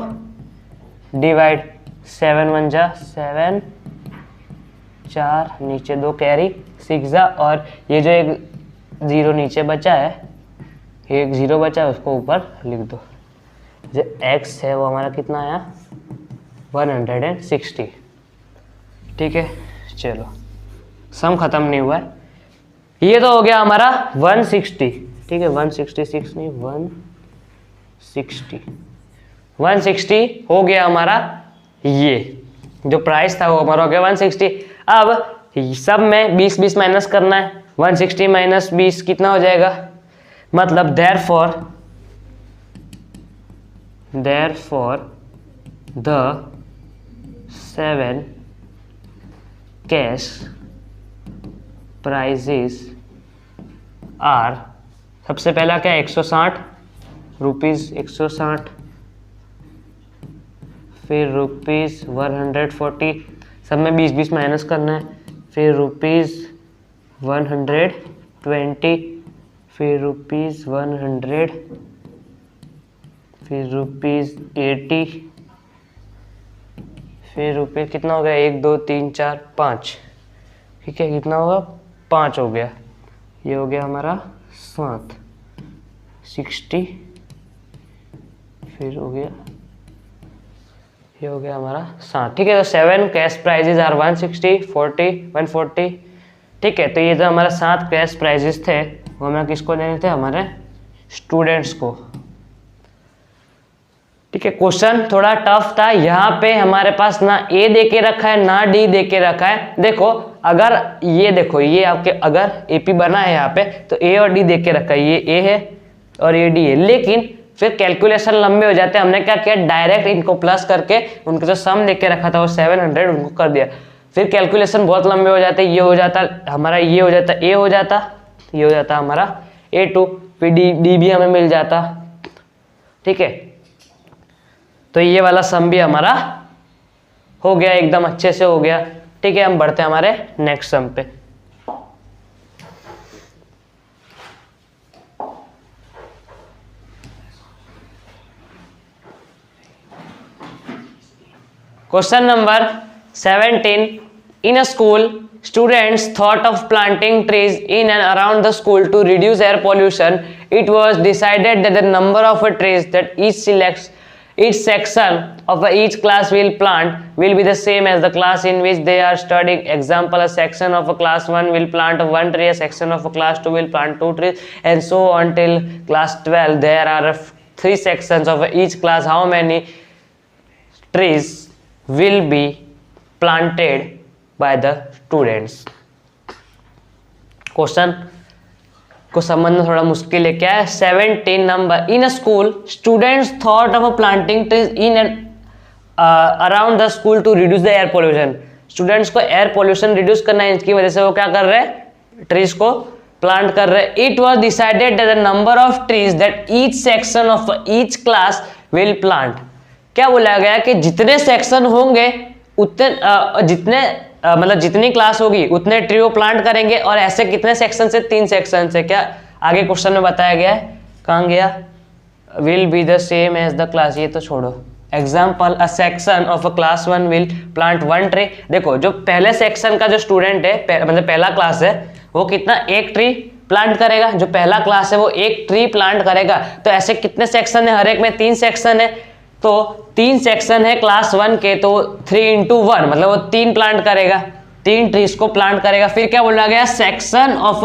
डिवाइड। 7 1 जा 7, 4 नीचे 2 कैरी, 6 जा, और ये जो एक 0 नीचे बचा है, एक 0 बचा है, उसको ऊपर लिख दो। जो x है वो हमारा कितना आया? 160, ठीक है। चलो, सम खत्म नहीं हुआ है। ये तो हो गया हमारा 160, ठीक है। 166 नहीं, 160 हो गया हमारा। ये जो प्राइस था वो हमारा हो गया 160। अब सब में 20 माइनस करना है। 160 माइनस 20 कितना हो जाएगा? मतलब therefore the 7 cash prizes are, सबसे पहला क्या? 160 रुपीज़, 160, फिर रुपीज़ 140, सब में 20 माइनस करना है, फिर रुपीज़ 120, फिर रुपीज़ 100, फिर रुपीज़ 80, फिर रुपये कितना हो गया? 1 2 3 4 5, ठीक है। कितना होगा? 5 हो गया। ये हो गया हमारा 7, 60, फिर हो गया, ये हो गया हमारा 7, ठीक है। तो 7 कैश प्राइजेज आर 160 40 140, ठीक है। तो ये जो हमारा 7 कैश प्राइजेस थे वो हमें किसको देने थे? हमारे स्टूडेंट्स को, ठीक है। क्वेश्चन थोड़ा टफ था। यहाँ पे हमारे पास ना ए दे के रखा है ना डी दे के रखा है। देखो अगर ये देखो, ये आपके अगर एपी बना है यहाँ पे तो ए और डी दे के रखा है, ये ए है और ये डी है, लेकिन फिर कैलकुलेशन लंबे हो जाते हैं। हमने क्या किया, डायरेक्ट इनको प्लस करके उनके जो सम लेके रखा था वो 700 उनको कर दिया। फिर कैलकुलेशन बहुत लंबे हो जाते, ये हो जाता हमारा, ये हो जाता ए हो जाता, ये हो जाता हमारा A2, फिर डी भी हमें मिल जाता। ठीक है, तो ये वाला सम भी हमारा हो गया, एकदम अच्छे से हो गया। ठीक है, हम बढ़ते हैं हमारे नेक्स्ट सम पे। Question number 17. In a school, students thought of planting trees in and around the school to reduce air pollution. It was decided that the number of trees that each section of each class will plant will be the same as the class in which they are studying. Example, a section of a class 1 will plant 1 tree, a section of a class 2 will plant 2 trees, and so on till class 12. There are 3 sections of each class. How many trees will be planted by the students? Question को समझना थोड़ा मुश्किल है। क्या है? 17 नंबर, in a school students thought of planting trees in and around the school to reduce the air pollution. Students को air pollution reduce करना है, इसकी वजह से वो क्या कर रहे हैं, ट्रीज को प्लांट कर रहे हैं। It was decided that the number of trees that each section of each class will plant. क्या बोला गया कि जितने सेक्शन होंगे उतने मतलब जितनी क्लास होगी उतने ट्री वो प्लांट करेंगे। और ऐसे कितने सेक्शन से? 3 सेक्शन से। क्या आगे क्वेश्चन में बताया गया है, कहाँ गया, will be the same as the class, ये तो छोड़ो। Example, a section of a class 1 will plant 1 tree. देखो जो पहले सेक्शन का जो स्टूडेंट है, मतलब पहला क्लास है, वो कितना, 1 ट्री प्लांट करेगा। जो पहला क्लास है वो 1 ट्री प्लांट करेगा। तो ऐसे कितने सेक्शन है, हर एक में 3 सेक्शन है, तो 3 सेक्शन है क्लास 1 के, तो 3 × 1 मतलब वो 3 प्लांट करेगा, 3 ट्रीज को प्लांट करेगा। फिर क्या बोला गया, सेक्शन ऑफ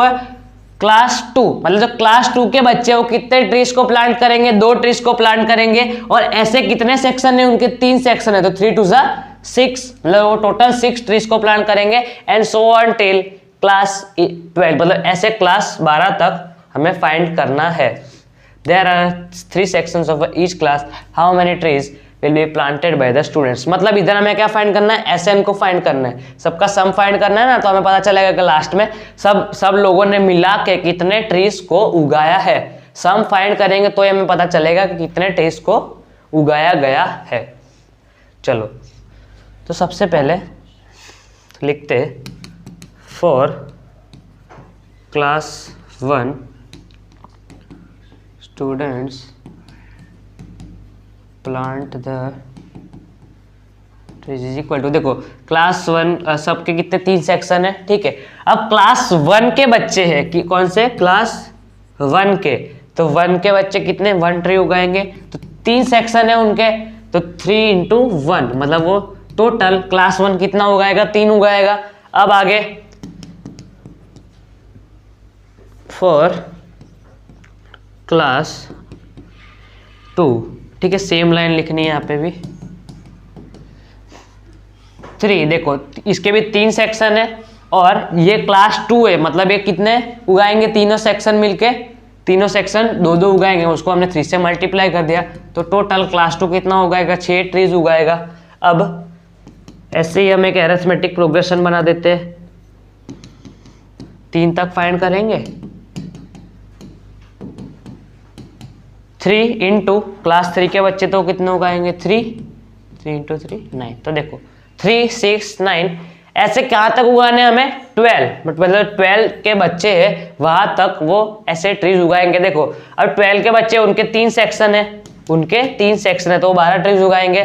क्लास 2 मतलब जो क्लास 2 के बच्चे वो कितने ट्रीज को प्लांट करेंगे, 2 ट्रीज को प्लांट करेंगे। और ऐसे कितने सेक्शन है, उनके 3 सेक्शन है, तो 3 × 2 = 6 मतलब वो टोटल 6 ट्रीज को प्लांट करेंगे। And so on till class 12 मतलब ऐसे क्लास 12 तक हमें फाइंड करना है। There are 3 sections of each class. How many trees will be planted by the students? मतलब इधर हमें क्या फाइंड करना है, SN को फाइंड करना है, सबका सम फाइंड करना है ना। तो हमें पता चलेगा कि लास्ट में सब लोगों ने मिला के कितने ट्रीज को उगाया है। सम फाइंड करेंगे तो हमें पता चलेगा कि कितने ट्रीज को उगाया गया है। चलो, तो सबसे पहले लिखते for class 1 students plant the trees is equal to, देखो क्लास 1 सबके कितने 3 सेक्शन है। ठीक है, अब क्लास 1 के बच्चे हैं कि कौन से, क्लास 1 के, तो 1 के बच्चे कितने, 1 ट्री उगाएंगे। तो 3 सेक्शन है उनके, तो 3 × 1 मतलब वो टोटल क्लास 1 कितना उगाएगा, 3 उगाएगा। अब आगे फॉर क्लास 2, ठीक है, सेम लाइन लिखनी है यहाँ पे भी। 3, देखो इसके भी 3 सेक्शन है और ये क्लास 2 है, मतलब ये कितने उगाएंगे, तीनों सेक्शन मिलके, तीनों सेक्शन 2-2 उगाएंगे। उसको हमने 3 से मल्टीप्लाई कर दिया, तो टोटल क्लास 2 कितना उगाएगा, 6 ट्रीज उगाएगा। अब ऐसे ही हम एक एरिथमेटिक प्रोग्रेशन बना देते हैं, 3 तक फाइंड करेंगे। 3 × क्लास 3 के बच्चे तो कितने उगाएंगे, 3 × 3 9। तो देखो 3 6 9 ऐसे कहाँ तक उगाने हमें, 12 मतलब 12 के बच्चे हैं वहां तक वो ऐसे ट्रीज उगाएंगे। देखो अब 12 के बच्चे, उनके 3 सेक्शन है, उनके 3 सेक्शन है, तो 12 ट्रीज उगाएंगे।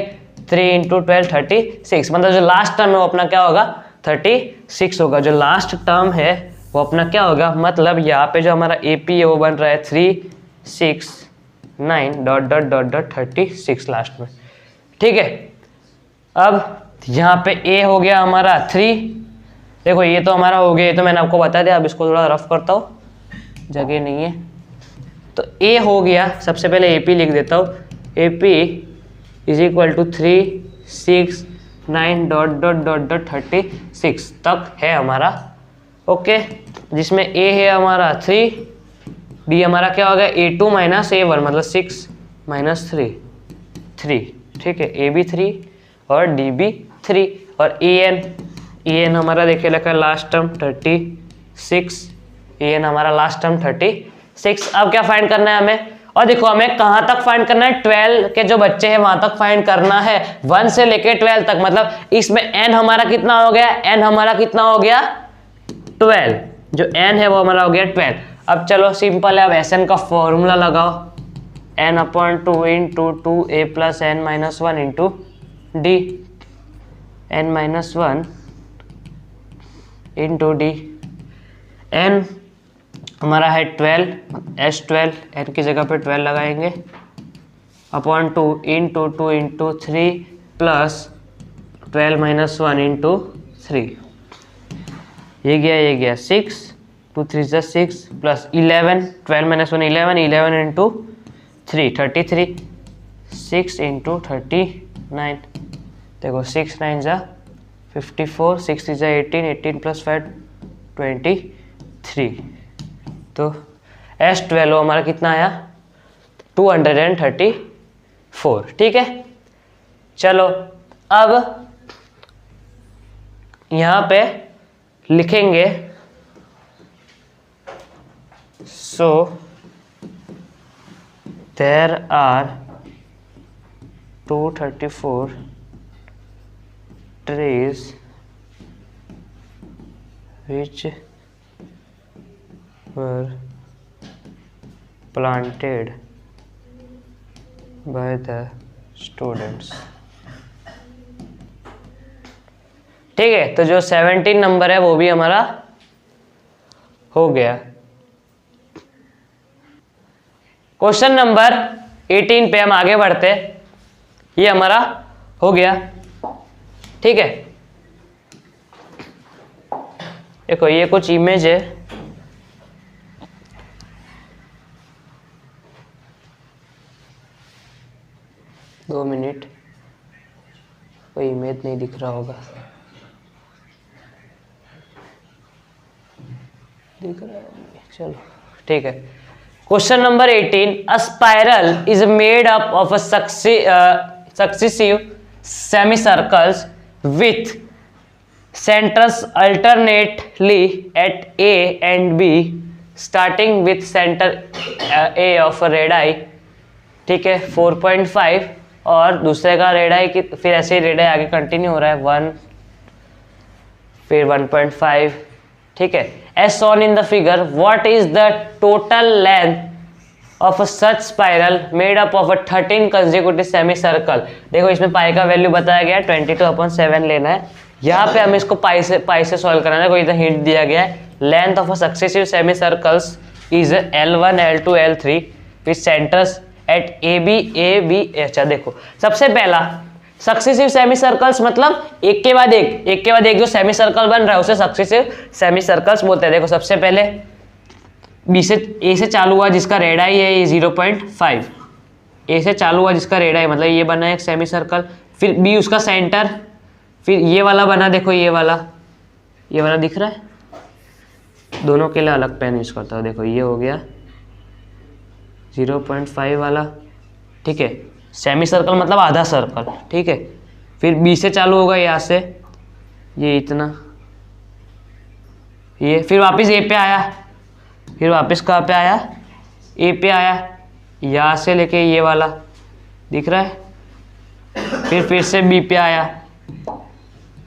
3 × 12 36 मतलब जो लास्ट टर्म है वो अपना क्या होगा, 36 होगा। जो लास्ट टर्म है वो अपना क्या होगा, मतलब यहाँ पे जो हमारा AP है वो बन रहा है 3 6 9 ... 36 लास्ट में। ठीक है, अब यहाँ पे A हो गया हमारा 3। देखो ये तो हमारा हो गया, ये तो मैंने आपको बता दिया। अब इसको थोड़ा रफ करता हूँ, जगह नहीं है। तो A हो गया, सबसे पहले AP लिख देता हूँ। AP = 3 6 9 ... 36 तक है हमारा। ओके, जिसमें A है हमारा 3, D हमारा क्या हो गया, A2 - A1 मतलब 6 -3 3, ठीक है, ए बी 3 और डी बी 3 और ए एन हमारा देखिए लिखा है लास्ट टर्म 36, ए एन हमारा लास्ट टर्म 36। अब क्या फाइंड करना है हमें, और देखो हमें कहाँ तक फाइंड करना है, 12 के जो बच्चे हैं वहां तक फाइंड करना है, 1 से लेके 12 तक, मतलब इसमें n हमारा कितना हो गया, n हमारा कितना हो गया 12, जो n है वो हमारा हो गया 12। अब चलो सिंपल है, अब Sn का फॉर्मूला लगाओ, n/2 into 2a plus n-1 into D, n-1 into D, n हमारा है 12, S12, n की जगह पे 12 लगाएंगे, upon 2 into 2 into 3 plus 12-1 into 3, ये गया 6, 2 3 जा 6 प्लस 11, 12-1 11 इंटू 3 33, 6 इंटू 39, देखो 6 9 जा 54, 6 3 जा 18, 18 प्लस 5 23, तो S12 हमारा कितना आया 234, ठीक है। चलो अब यहाँ पे लिखेंगे, so there are 234 trees which were planted by the students, ठीक है। तो जो 17 नंबर है वो भी हमारा हो गया। क्वेश्चन नंबर 18 पे हम आगे बढ़ते, ये हमारा हो गया, ठीक है। देखो ये कुछ इमेज है, दो मिनट, कोई इमेज नहीं दिख रहा होगा, दिख रहा है, चलो ठीक है। Question number 18, a spiral is made up of a successive semi circles with centres alternately at A and B starting with centre A of radii, ठीक है 4.5, और दूसरे का रेड आई की फिर ऐसे ही रेड आई आगे कंटिन्यू हो रहा है 1, फिर 1.5, ठीक है। As shown in the figure, what is the total length of a such spiral made up of a 13 consecutive semi circle. देखो इसमें पाई का वैल्यू बताया गया है 22/7 लेना है, यहाँ पे हमें इसको पाई से सॉल्व कराना है। कोई इधर हिंट दिया गया है, length of a successive semi circles is L1 L2 L3 with centres at A B. अच्छा देखो सबसे पहला सक्सेसिव सेमी सर्कल्स मतलब एक के बाद एक जो सेमी सर्कल बन रहा है उसे सक्सेसिव सेमी सर्कल्स बोलते हैं। देखो सबसे पहले ए से चालू हुआ जिसका रेड आई है ये 0.5, ए से चालू हुआ जिसका रेड आई मतलब ये बना एक सेमी सर्कल, फिर बी उसका सेंटर, फिर ये वाला बना, देखो ये वाला दिख रहा है, दोनों के लिए अलग पेन यूज करता हूँ। देखो ये हो गया 0.5 वाला, ठीक है, सेमी सर्कल मतलब आधा सर्कल, ठीक है। फिर बी से चालू होगा यहाँ से ये इतना, ये फिर वापस ए पे आया, फिर वापस कहाँ पे आया, ए पे आया, यहाँ से लेके ये वाला दिख रहा है, फिर से बी पे आया,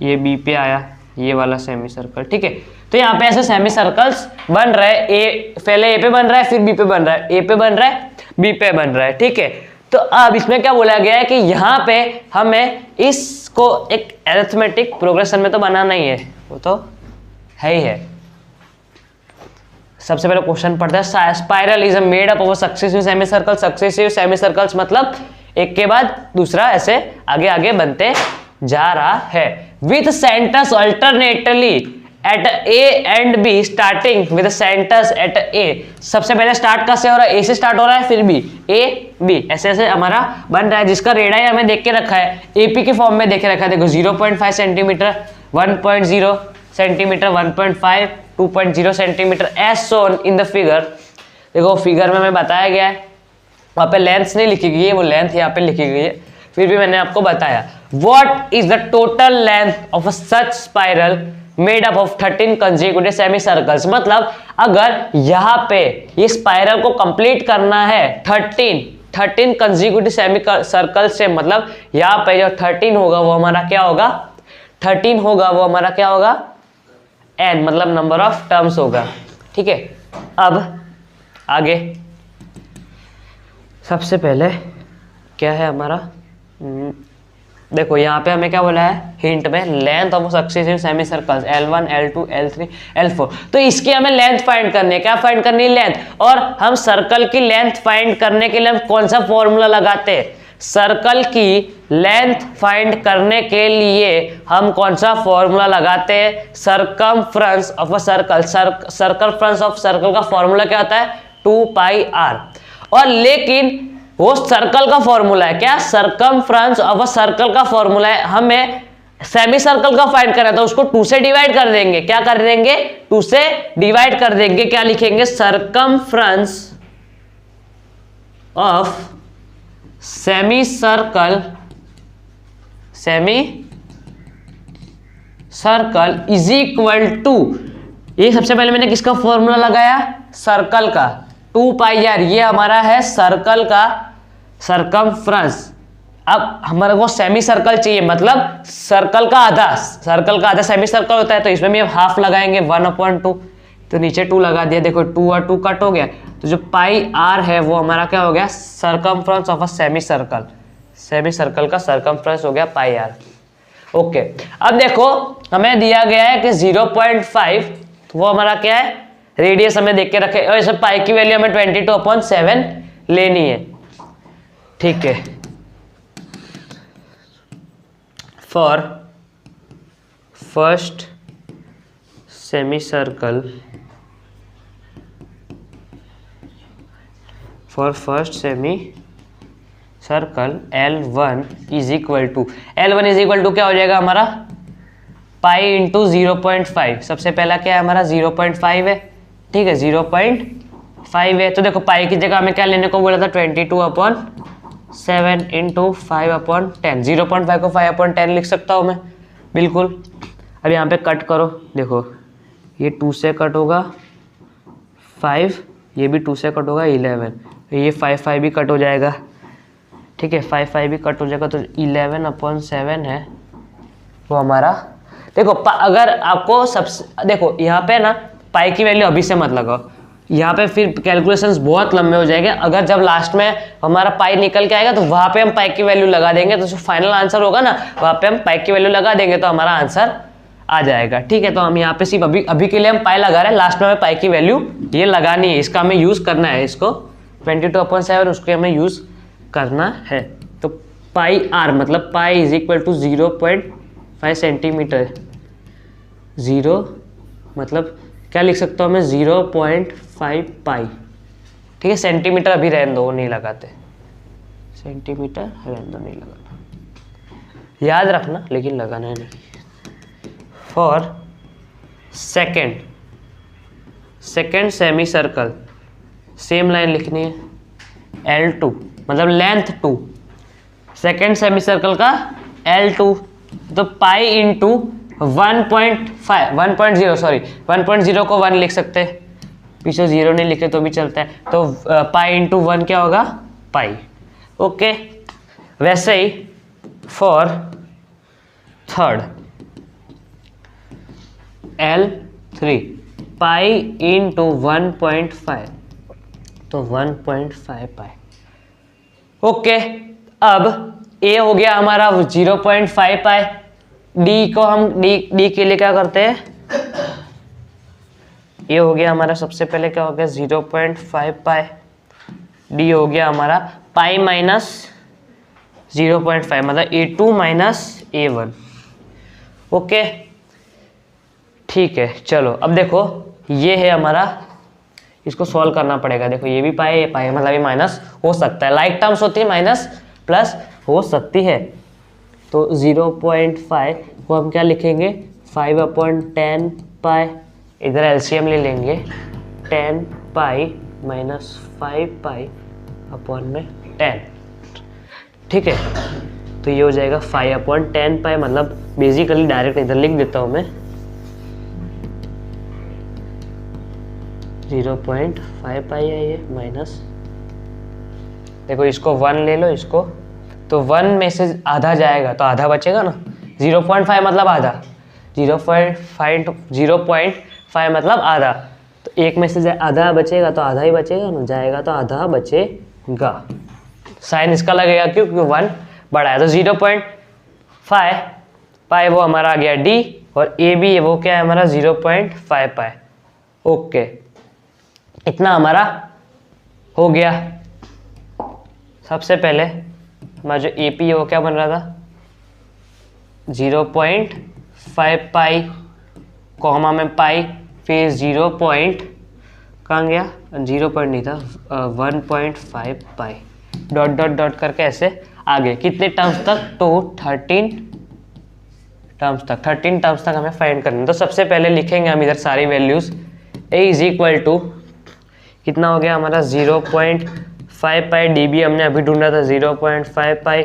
ये बी पे आया, ये वाला सेमी सर्कल, ठीक है। तो यहाँ पे ऐसे सेमी सर्कल्स बन रहे हैं, पहले ए पे बन रहा है, फिर बी पे बन रहा है, ए पे बन रहा है, बी पे बन रहा है, ठीक है। तो अब इसमें क्या बोला गया है कि यहाँ पे हमें इसको एक अरिथमेटिक प्रोग्रेशन में तो बनाना ही है, वो तो है ही है। सबसे पहले क्वेश्चन पढ़ते हैं, spiral is made up of successive semi circle. Successive semi circles मतलब एक के बाद दूसरा ऐसे आगे आगे बनते जा रहा है, with centres alternately at A and B starting with centres at A. सबसे पहले स्टार्ट कहाँ से हो रहा है, ए से स्टार्ट हो रहा है, फिर बी, ए बी ऐसे ऐसे हमारा बन रहा है, जिसका रेडाई हमें देख के रखा है, एपी के फॉर्म में देख के रखा है। देखो 0.5 centimetre, 1.0 centimetre, 1.5, 2.0 centimetre as shown in the figure. देखो फिगर में हमें बताया गया है वहाँ पे लेंथ नहीं लिखी गई है, वो लेंथ यहाँ पे लिखी गई है, फिर भी मैंने आपको बताया। What is the total length of a such spiral made up of 13 consecutive semi circles. मतलब अगर यहाँ पे ये स्पाइरल को कंप्लीट करना है 13 कंसेक्यूटिव सेमी सर्कल से, मतलब यहाँ पे जो 13 होगा वो हमारा क्या होगा, 13 होगा वो हमारा क्या होगा, n, मतलब नंबर ऑफ टर्म्स होगा। ठीक है, अब आगे सबसे पहले क्या है हमारा, देखो यहाँ पे हमें क्या बोला है हिंट में, length of successive semi circles L1 L2 L3 L4। तो इसकी हमें लेंथ फाइंड करनी है। क्या फाइंड करनी है, लेंथ। और हम सर्कल की लेंथ फाइंड करने के लिए हम कौन सा फॉर्मूला लगाते हैं, सर्कल की लेंथ फाइंड करने के लिए हम कौन सा फॉर्मूला लगाते हैं, circumference of a circle. Circumference of circle का फॉर्मूला क्या होता है, 2πr। और लेकिन वो सर्कल का फॉर्मूला है, क्या, सरकमफ्रेंस ऑफ अ सर्कल का फॉर्मूला है। हमें सेमी सर्कल का फाइंड करना है तो उसको 2 से डिवाइड कर देंगे। क्या कर देंगे, 2 से डिवाइड कर देंगे। क्या लिखेंगे, circumference of semi circle is equal to, ये सबसे पहले मैंने किसका फॉर्मूला लगाया, सर्कल का, 2πr। ये हमारा है सर्कल का सरकमफ्रेंस। अब हमारे को सेमी सर्कल चाहिए, मतलब सर्कल का आधा सेमी सर्कल होता है, तो इसमें भी हम हाफ लगाएंगे 1/2। तो नीचे 2 लगा दिया, देखो 2 और 2 कट हो गया, तो जो πr है वो हमारा क्या हो गया, circumference of a semi circle का सरकमफ्रेंस हो गया πr। ओके, अब देखो हमें दिया गया है कि 0.5, तो वो हमारा क्या है, रेडियस हमें देख के रखे, और इसे पाई की वैल्यू हमें 22/7 लेनी है। ठीक है, for first semi circle L1 is equal to क्या हो जाएगा हमारा, पाई इंटू 0.5। सबसे पहला क्या है हमारा, 0.5 है। ठीक है, 0.5 है, तो देखो पाई की जगह हमें क्या लेने को बोला था, 22/7 इंटू 5/10। 0.5 को 5/10 लिख सकता हूँ मैं, बिल्कुल। अब यहाँ पे कट करो, देखो ये 2 से कट होगा 5, ये भी 2 से कट होगा 11, ये 5 भी कट हो जाएगा। ठीक है, 5 भी कट हो जाएगा, तो 11/7 है वो हमारा। देखो अगर आपको सबसे, देखो यहाँ पे ना पाई की वैल्यू अभी से मत लगाओ, यहाँ पे फिर कैलकुलेशंस बहुत लंबे हो जाएंगे। अगर जब लास्ट में हमारा पाई निकल के आएगा तो वहाँ पे हम पाई की वैल्यू लगा देंगे, तो जो फाइनल आंसर होगा ना वहाँ पे हम पाई की वैल्यू लगा देंगे तो हमारा आंसर आ जाएगा। ठीक है, तो हम यहाँ पे सिर्फ अभी के लिए हम पाई लगा रहे हैं, लास्ट में हमें पाई की वैल्यू ये लगानी है, इसका हमें यूज़ करना है, इसको 22/7 उसको हमें यूज़ करना है। तो पाई आर मतलब pi is equal to 0.5 centimetre. 0 मतलब क्या लिख सकता हूँ मैं, 0.5 पाई। ठीक है, सेंटीमीटर अभी रहने दो, नहीं लगाते, सेंटीमीटर रहने दो, नहीं लगाना, याद रखना लेकिन लगाना है नहीं। For second semi circle same line लिखनी है, L2 मतलब लेंथ 2, सेकेंड सेमी सर्कल का L2, तो पाई इंटू 1.0 को 1 लिख सकते हैं, पीछे 0 नहीं लिखे तो भी चलता है, तो पाई इंटू 1 क्या होगा, पाई। ओके, वैसे ही for third L3 pi into 1.5, तो 1.5 पाई। ओके, अब A हो गया हमारा 0.5 पाई, डी को हम डी के लिए क्या करते हैं, ये हो गया हमारा, सबसे पहले क्या हो गया 0.5 पाई, डी हो गया हमारा पाई माइनस 0.5 मतलब A2 माइनस A1। ओके, ठीक है, चलो अब देखो ये है हमारा, इसको सॉल्व करना पड़ेगा। देखो ये भी पाई, ये पाई, मतलब ये माइनस हो सकता है, लाइक टर्म्स होती है, माइनस प्लस हो सकती है। तो 0.5 को हम क्या लिखेंगे, 5/10 पाई, इधर एलसीएम ले लेंगे, 10 पाई माइनस 5 पाई अपॉन में 10, ठीक है। तो ये हो जाएगा 5/10 पाई, मतलब बेसिकली डायरेक्ट इधर लिख देता हूँ मैं 0.5 पाई है ये माइनस, देखो इसको 1 ले लो इसको, तो 1 में से आधा जाएगा तो आधा बचेगा ना, 0.5 मतलब आधा, 0.5 मतलब आधा, तो एक में से आधा बचेगा तो आधा ही बचेगा ना, जाएगा तो आधा बचेगा। साइन इसका लगेगा क्योंकि 1 बड़ा है, तो 0.5 पाई वो हमारा आ गया डी, और ए बी वो क्या है हमारा 0.5 पाई। ओके, इतना हमारा हो गया। सबसे पहले हमारा जो ए पी है वो क्या बन रहा था 0.5 पाई, कॉमा में पाई, फिर 0. कहाँ गया, 0 पॉइंट नहीं था, 1.5 पाई, डॉट डॉट डॉट करके ऐसे आगे कितने टर्म्स तक, तो 13 टर्म्स तक हमें फाइंड करना है। तो सबसे पहले लिखेंगे हम इधर सारी values, a is equal to कितना हो गया हमारा 0.5 पाई, डी बी हमने अभी ढूंढा था 0.5 पाई,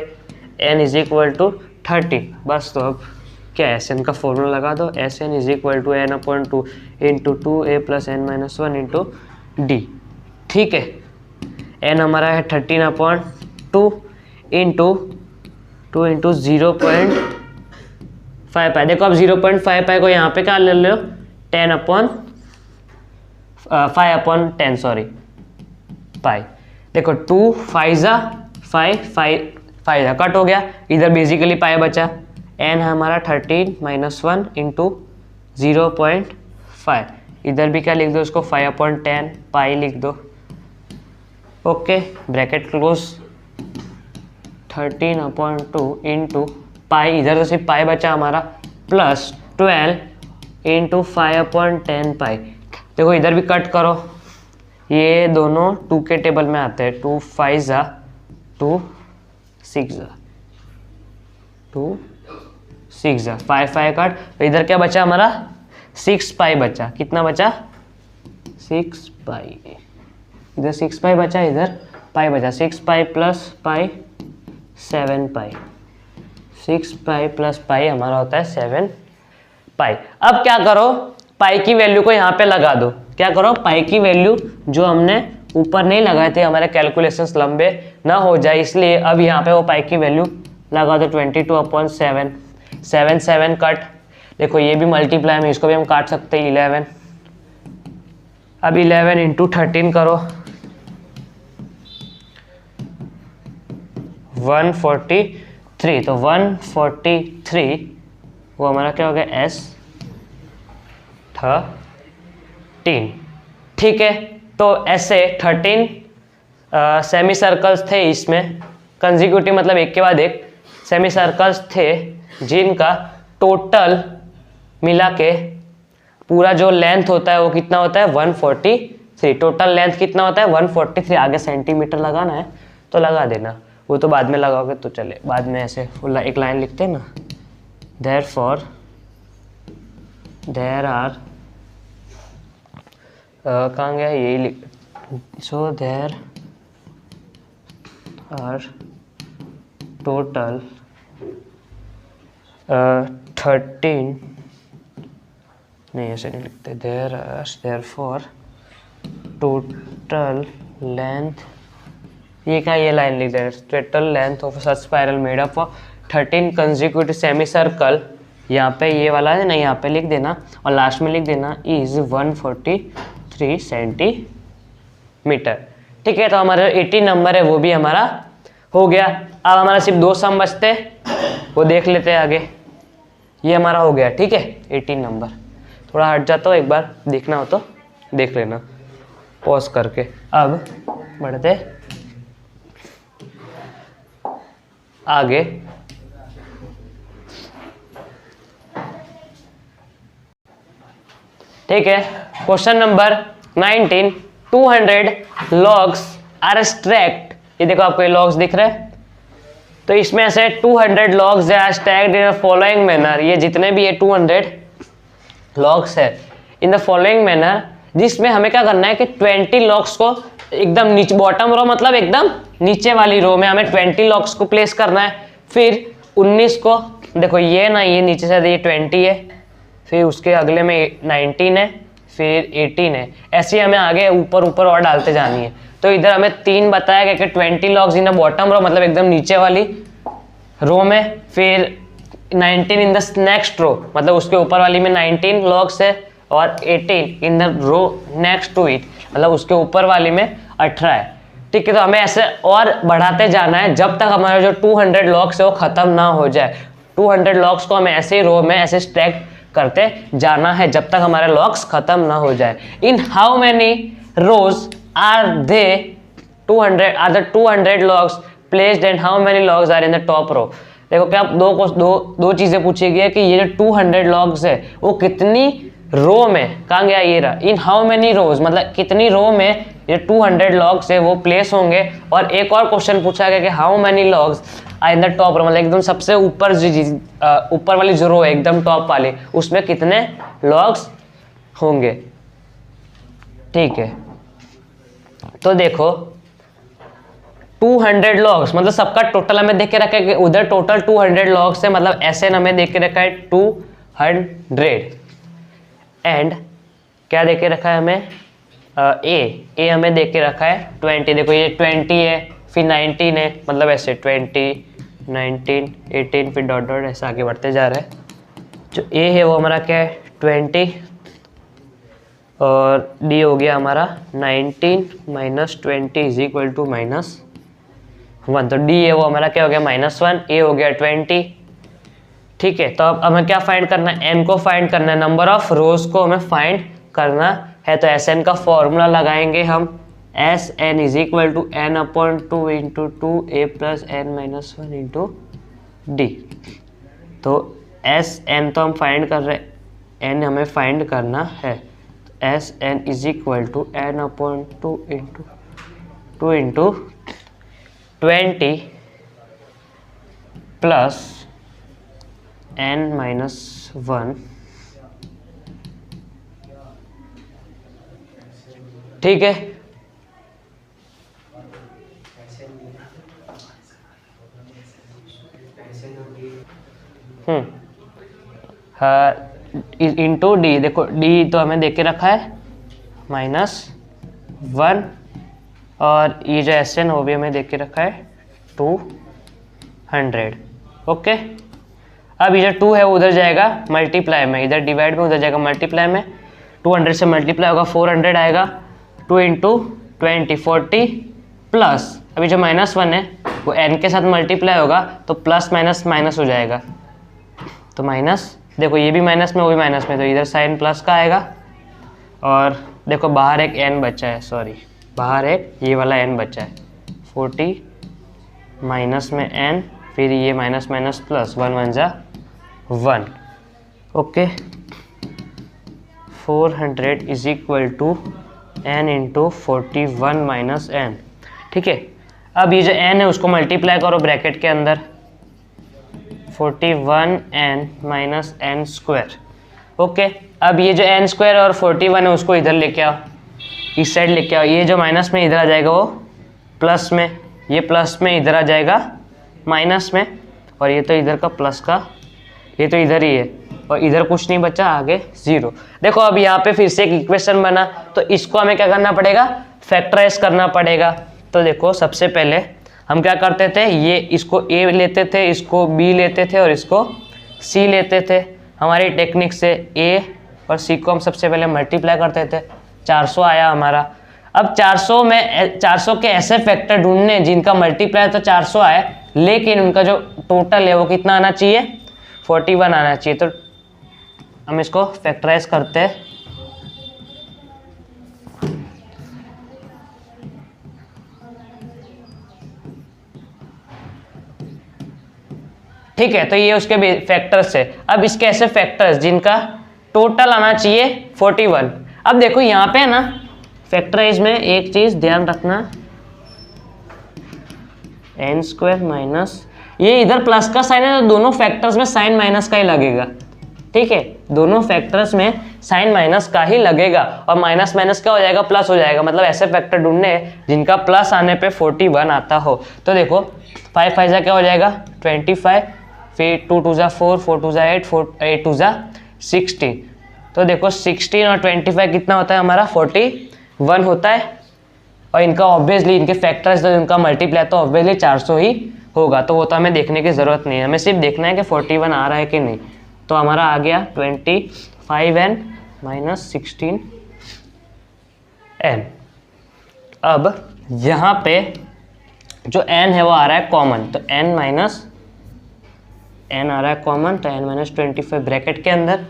n इज इक्वल टू 30। बस तो अब क्या है, एस एन का फॉर्मूला लगा दो, S n is equal to n/2 into 2a + n-1 into D, ठीक है। n हमारा है 13/2 इंटू 2 इंटू 0.5 पाई। देखो अब 0.5 पाई को यहाँ पे क्या ले लो 5/10 सॉरी पाई। देखो 2 5 कट हो गया, इधर बेसिकली पाई बचा, n हमारा 13 - 1 इंटू 0.5, इधर भी क्या लिख दो उसको 5/10 पाई लिख दो। Okay, bracket close, 13/2 into pi, इधर तो सिर्फ पाई बचा हमारा, प्लस 12 इंटू 5/10 पाई। देखो इधर भी कट करो, ये दोनों 2 के टेबल में आते हैं, 2 5 2 6 2 6 5 कट, तो इधर क्या बचा हमारा 6 पाई बचा, कितना बचा 6 पाई, इधर 6 पाई बचा, इधर पाई बचा, 6 पाई प्लस पाई 7 पाई, 6 पाई प्लस पाई हमारा होता है 7 पाई। अब क्या करो, पाई की वैल्यू को यहाँ पे लगा दो, क्या करो पाई की वैल्यू जो हमने ऊपर नहीं लगाए थे, हमारे कैलकुलेशंस लंबे ना हो जाए, इसलिए अब यहाँ पे वो पाई की वैल्यू लगा दो 22/7, 7 कट। देखो ये भी मल्टीप्लाई में, इसको भी हम काट सकते हैं 11। अब 11 इंटू 13 करो, 143, तो 143 वो हमारा क्या हो गया S13, ठीक है। तो ऐसे 13 सेमी सर्कल्स थे इसमें, कंजिक्यूटिव मतलब एक के बाद एक सेमी सर्कल्स थे, जिनका टोटल मिला के पूरा जो लेंथ होता है वो कितना होता है 143। टोटल लेंथ कितना होता है 143। आगे सेंटीमीटर लगाना है तो लगा देना, वो तो बाद में लगाओगे तो चले, बाद में ऐसे एक लाइन लिखते हैं ना, देयरफॉर देयर आर, कहाँ गया यही लिख, सो देयर आर टोटल 13, नहीं ऐसे नहीं लिखते, देयरफॉर टोटल लेंथ, ये क्या ये लाइन लिख दे, total length of such spiral made up of 13 consecutive semi circle, यहाँ पे ये वाला है ना, यहाँ पे लिख देना और लास्ट में लिख देना इज 143 सेंटीमीटर, ठीक है। तो हमारा 80 नंबर है वो भी हमारा हो गया। अब हमारा सिर्फ 2 सम बचते, वो देख लेते हैं आगे। ये हमारा हो गया, ठीक है 18 नंबर। थोड़ा हट जाता हो, एक बार देखना हो तो देख लेना पॉज करके। अब बढ़ते आगे, ठीक है। Question number 19, 200 logs are stacked, ये देखो आपको ये लॉग्स दिख रहे हैं, तो इसमें से 200 logs are stacked in the following manner, ये जितने भी ये 200 लॉग्स है इन द फॉलोइंग मैनर, जिसमें हमें क्या करना है कि 20 लॉग्स को एकदम नीचे, बॉटम रो मतलब एकदम नीचे वाली रो में हमें 20 लॉग्स को प्लेस करना है। फिर 19 को देखो ये ना, ये नीचे से ये 20 है, फिर उसके अगले में 19 है, फिर 18 है, ऐसे हमें आगे ऊपर ऊपर और डालते जानी है। तो इधर हमें 3 बताया गया कि 20 logs in the bottom row मतलब एकदम नीचे वाली रो में, फिर 19 इन द नेक्स्ट रो मतलब उसके ऊपर वाली में 19 लॉग्स है, और 18 in the row next to it मतलब उसके ऊपर वाली में 18 है। ठीक है, तो हमें ऐसे और बढ़ाते जाना है जब तक हमारा जो 200 लॉग्स है वो खत्म ना हो जाए। 200 लॉग्स को हमें ऐसे रो में ऐसे स्टैक करते जाना है जब तक हमारे लॉग्स खत्म ना हो जाए। In how many rows are they 200 logs placed and how many logs are in the top row. देखो क्या दो चीजें पूछी गई है कि ये जो 200 लॉग्स है वो कितनी रो में, कहाँ गया ये रहा, इन हाउ मेनी रोज मतलब कितनी रो में ये 200 लॉग्स है वो प्लेस होंगे। और एक और क्वेश्चन पूछा गया कि how many logs are in the top row मतलब एकदम सबसे ऊपर ऊपर वाली जो रो है एकदम टॉप वाली उसमें कितने लॉग्स होंगे। ठीक है, तो देखो 200 लॉग्स मतलब सबका टोटल हमें देख के रखा है कि उधर टोटल 200 लॉग्स है मतलब ऐसे हमें देख के रखा है 200 एंड क्या देख के रखा है हमें ए हमें देख के रखा है 20। देखो ये 20 है, फिर 19 है मतलब ऐसे 20 19 18 फिर डॉट डॉट ऐसे आगे बढ़ते जा रहा है। जो ए है वो हमारा क्या है 20 और डी हो गया हमारा 19 माइनस 20 इज इक्वल टू -1। तो डी है वो हमारा क्या हो गया -1, ए हो गया 20। ठीक है, तो अब हमें क्या फाइंड करना है, एन को फाइंड करना है, नंबर ऑफ रोज को हमें फाइंड करना है। तो एस एन का फॉर्मूला लगाएंगे हम, S n is equal to n upon 2 into 2 A plus n minus 1 into D. तो एस एन तो हम फाइंड कर रहे हैं, एन हमें फाइंड करना है। S n is equal to n upon 2 into 20 plus n minus 1। ठीक है, इंटू डी। देखो डी तो हमें देख के रखा है -1 और ये जो एस एन वो भी हमें देख के रखा है 200। ओके, अब ये जो 2 है वो उधर जाएगा मल्टीप्लाई में, इधर डिवाइड में उधर जाएगा मल्टीप्लाई में। 200 से मल्टीप्लाई होगा 400 आएगा, 2 इंटू 20 40 प्लस अभी जो -1 है वो n के साथ मल्टीप्लाई होगा तो प्लस माइनस माइनस हो जाएगा। तो माइनस, देखो ये भी माइनस में वो भी माइनस में, तो इधर साइन प्लस का आएगा। और देखो बाहर एक n बचा है, सॉरी बाहर एक ये वाला n बचा है 40 माइनस में n, फिर ये माइनस माइनस प्लस 1 1 जा 1। Okay, 400 is equal to n into 41 minus n। ठीक है, अब ये जो n है उसको मल्टीप्लाई करो ब्रैकेट के अंदर, 41n minus n square. Okay, अब ये जो n स्क्वायर और 41 है उसको इधर लेके आओ, इस साइड लेके आओ। ये जो माइनस में इधर आ जाएगा वो प्लस में, ये प्लस में इधर आ जाएगा माइनस में, और ये तो इधर का प्लस का, ये तो इधर ही है और इधर कुछ नहीं बचा, आगे 0। देखो अब यहाँ पे फिर से एक इक्वेशन बना, तो इसको हमें क्या करना पड़ेगा, फैक्टराइज करना पड़ेगा। तो देखो सबसे पहले हम क्या करते थे, ये इसको a लेते थे, इसको b लेते थे और इसको c लेते थे। हमारी टेक्निक से a और c को हम सबसे पहले मल्टीप्लाई करते थे, 400 आया हमारा। अब 400 के ऐसे फैक्टर ढूंढने जिनका मल्टीप्लाई तो 400 आए लेकिन उनका जो टोटल है वो कितना आना चाहिए, 41 आना चाहिए। तो हम इसको फैक्टराइज करते हैं। ठीक है, तो ये उसके फैक्टर्स है। अब इसके ऐसे फैक्टर्स जिनका टोटल आना चाहिए 41। अब देखो यहाँ पे है ना फैक्टराइज में एक चीज ध्यान रखना, n स्क्वायर माइनस, ये इधर प्लस का साइन है तो दोनों फैक्टर्स में साइन माइनस का ही लगेगा। ठीक है, दोनों फैक्टर्स में साइन माइनस का ही लगेगा और माइनस माइनस क्या हो जाएगा, प्लस हो जाएगा। मतलब ऐसे फैक्टर ढूंढने हैं जिनका प्लस आने पे 41 आता हो। तो देखो 5 5 जा क्या हो जाएगा 25, फिर 2 2 जा 4, 4 2 जा 8, 4 8 2 जा 16। तो देखो 16 और 25 कितना होता है हमारा 41 होता है। और इनका ऑब्वियसली इनके फैक्टर्स तो इनका मल्टीप्लाई तो ऑब्वियसली 400 ही होगा। तो वो तो हमें देखने की ज़रूरत नहीं है, हमें सिर्फ देखना है कि 41 आ रहा है कि नहीं। तो हमारा आ गया 25n माइनस 16n। अब यहाँ पे जो n है वो आ रहा है कॉमन, तो n माइनस n आ रहा है कॉमन, तो n माइनस 25 ब्रैकेट के अंदर।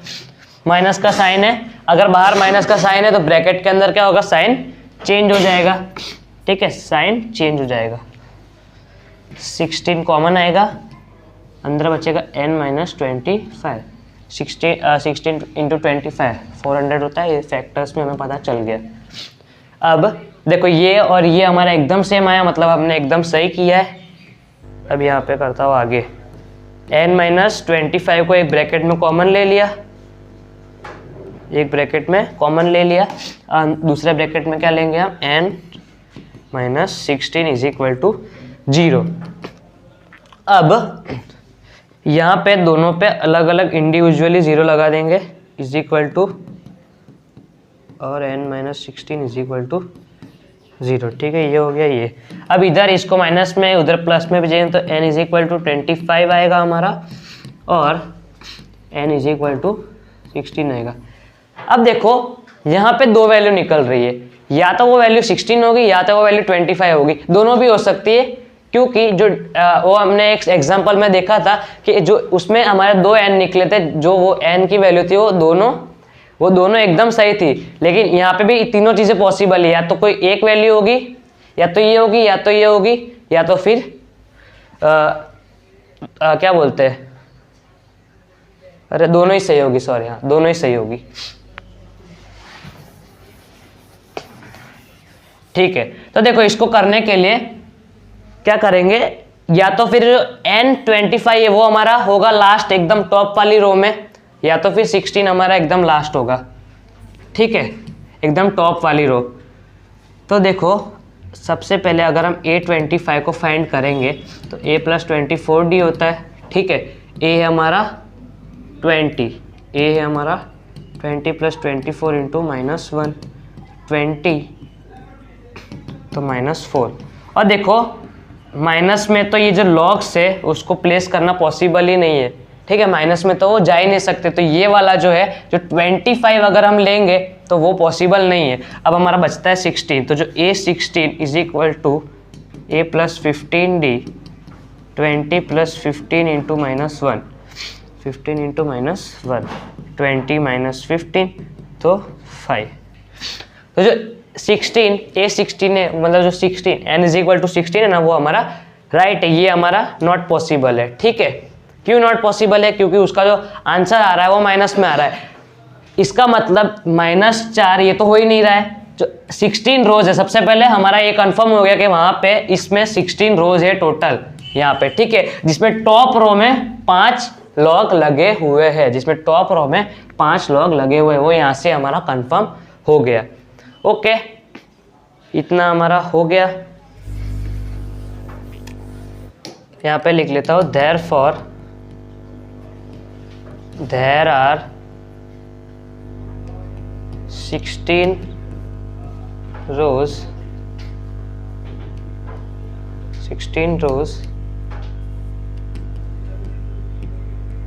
माइनस का साइन है, अगर बाहर माइनस का साइन है तो ब्रैकेट के अंदर क्या होगा, साइन चेंज हो जाएगा। ठीक है, साइन चेंज हो जाएगा। 16 कॉमन आएगा, अंदर बचेगा n माइनस 25। 16 इंटू 25 400 होता है, ये फैक्टर्स में हमें पता चल गया। अब देखो ये और ये हमारा एकदम सेम आया, मतलब हमने एकदम सही किया है। अब यहाँ पे करता हूँ आगे, n माइनस 25 को एक ब्रैकेट में कॉमन ले लिया, एक ब्रैकेट में कॉमन ले लिया, दूसरे ब्रैकेट में क्या लेंगे हम, n minus 16 is equal to 0। अब यहाँ पे दोनों पे अलग अलग इंडिविजुअली 0 लगा देंगे, इज इक्वल टू, और n minus 16 is equal to 0। ठीक है, ये हो गया ये। अब इधर इसको माइनस में उधर प्लस में भेजेंगे तो n इज इक्वल टू 25 आएगा हमारा, और n इज इक्वल टू 16 आएगा। अब देखो यहाँ पे दो वैल्यू निकल रही है, या तो वो वैल्यू 16 होगी या तो वो वैल्यू 25 होगी, दोनों भी हो सकती है। क्योंकि जो वो हमने एक एग्जांपल में देखा था कि जो उसमें हमारे दो n निकले थे, जो वो n की वैल्यू थी वो दोनों एकदम सही थी। लेकिन यहाँ पे भी तीनों चीज़ें पॉसिबल है, या तो कोई एक वैल्यू होगी, या तो ये होगी, या तो ये होगी, या तो फिर क्या बोलते हैं, अरे दोनों ही सही होगी, सॉरी हाँ दोनों ही सही होगी। ठीक है, तो देखो इसको करने के लिए क्या करेंगे, या तो फिर n25 है वो हमारा होगा लास्ट एकदम टॉप वाली रो में, या तो फिर 16 हमारा एकदम लास्ट होगा। ठीक है, एकदम टॉप वाली रो। तो देखो सबसे पहले अगर हम a25 को फाइंड करेंगे तो a प्लस 24d होता है। ठीक है, a है हमारा 20, a है हमारा 20 प्लस 24 इंटू माइनस 1, 20 तो -4। और देखो माइनस में तो ये जो लॉग्स है उसको प्लेस करना पॉसिबल ही नहीं है। ठीक है, माइनस में तो वो जा ही नहीं सकते, तो ये वाला जो है जो 25 अगर हम लेंगे तो वो पॉसिबल नहीं है। अब हमारा बचता है 16, तो जो a16 is equal to a plus 15d 20 plus 15 into -1, 15 into -1 20 minus 15 तो 5। तो जो 16 a16 है, मतलब जो 16 n इज इक्वल टू 16 है ना, वो हमारा राइट है, ये हमारा नॉट पॉसिबल है। ठीक है, क्यों नॉट पॉसिबल है, क्योंकि उसका जो आंसर आ रहा है वो माइनस में आ रहा है। इसका मतलब -4 ये तो हो ही नहीं रहा है। जो 16 रोज है, सबसे पहले हमारा ये कंफर्म हो गया कि वहां पे इसमें 16 रोज है टोटल यहाँ पे। ठीक है, जिसमें टॉप रो में 5 लॉग लगे हुए हैं, जिसमें टॉप रो में 5 लॉग लगे हुए हैं, वो यहाँ से हमारा कंफर्म हो गया। ओके, इतना हमारा हो गया। यहाँ पे लिख लेता हूँ, therefore there are 16 rows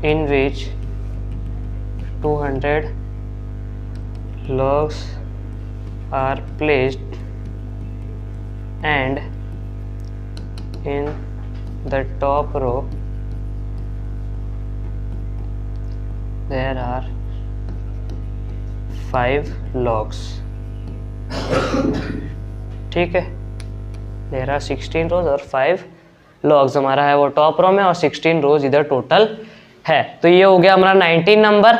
in which 200 logs are placed, and in the top row there are 5 logs। ठीक है, there are 16 rows और 5 logs हमारा है वो टॉप रो में, और 16 रोज इधर टोटल है। तो ये हो गया हमारा 19 नंबर।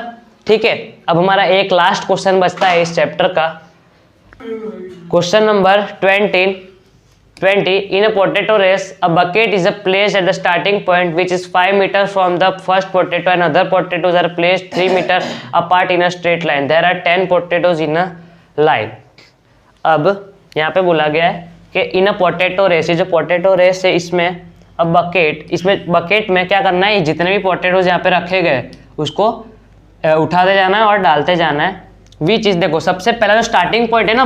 ठीक है, अब हमारा एक लास्ट क्वेश्चन बचता है इस चैप्टर का, question number 20। 20. In a potato race, a bucket is placed at the starting point, which is 5 meters from the first potato, and other potatoes are placed 3 meters apart in a straight line. There are 10 potatoes in a line. अब यहाँ पे बोला गया है कि इन अ potato race, ये जो potato race है इसमें अब बकेट, इसमें बकेट में क्या करना है, जितने भी पोटैटोज यहाँ पे रखे गए उसको उठाते जाना है और डालते जाना है। वी चीज़ देखो, सबसे पहला जो स्टार्टिंग पॉइंट है ना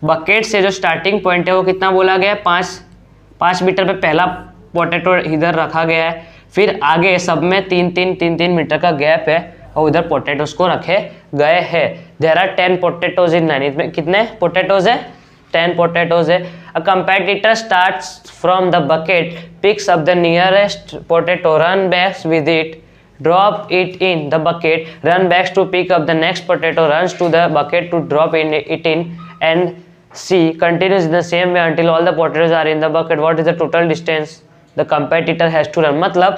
बकेट से जो स्टार्टिंग पॉइंट है वो कितना बोला गया है, 5 मीटर पे पहला पोटैटो इधर रखा गया है। फिर आगे सब में 3 मीटर का गैप है और उधर पोटैटोज को रखे गए हैं। There are 10 potatoes in line. इसमें कितने पोटैटोज है, 10 potatoes है। A competitor starts from the bucket, picks up the nearest potato, run back with it, drop it in the bucket, run back to pick up the next potato, runs to the bucket to drop it in, and C continues in the same way until all the potatoes are in the bucket. What is the total distance the competitor has to run? मतलब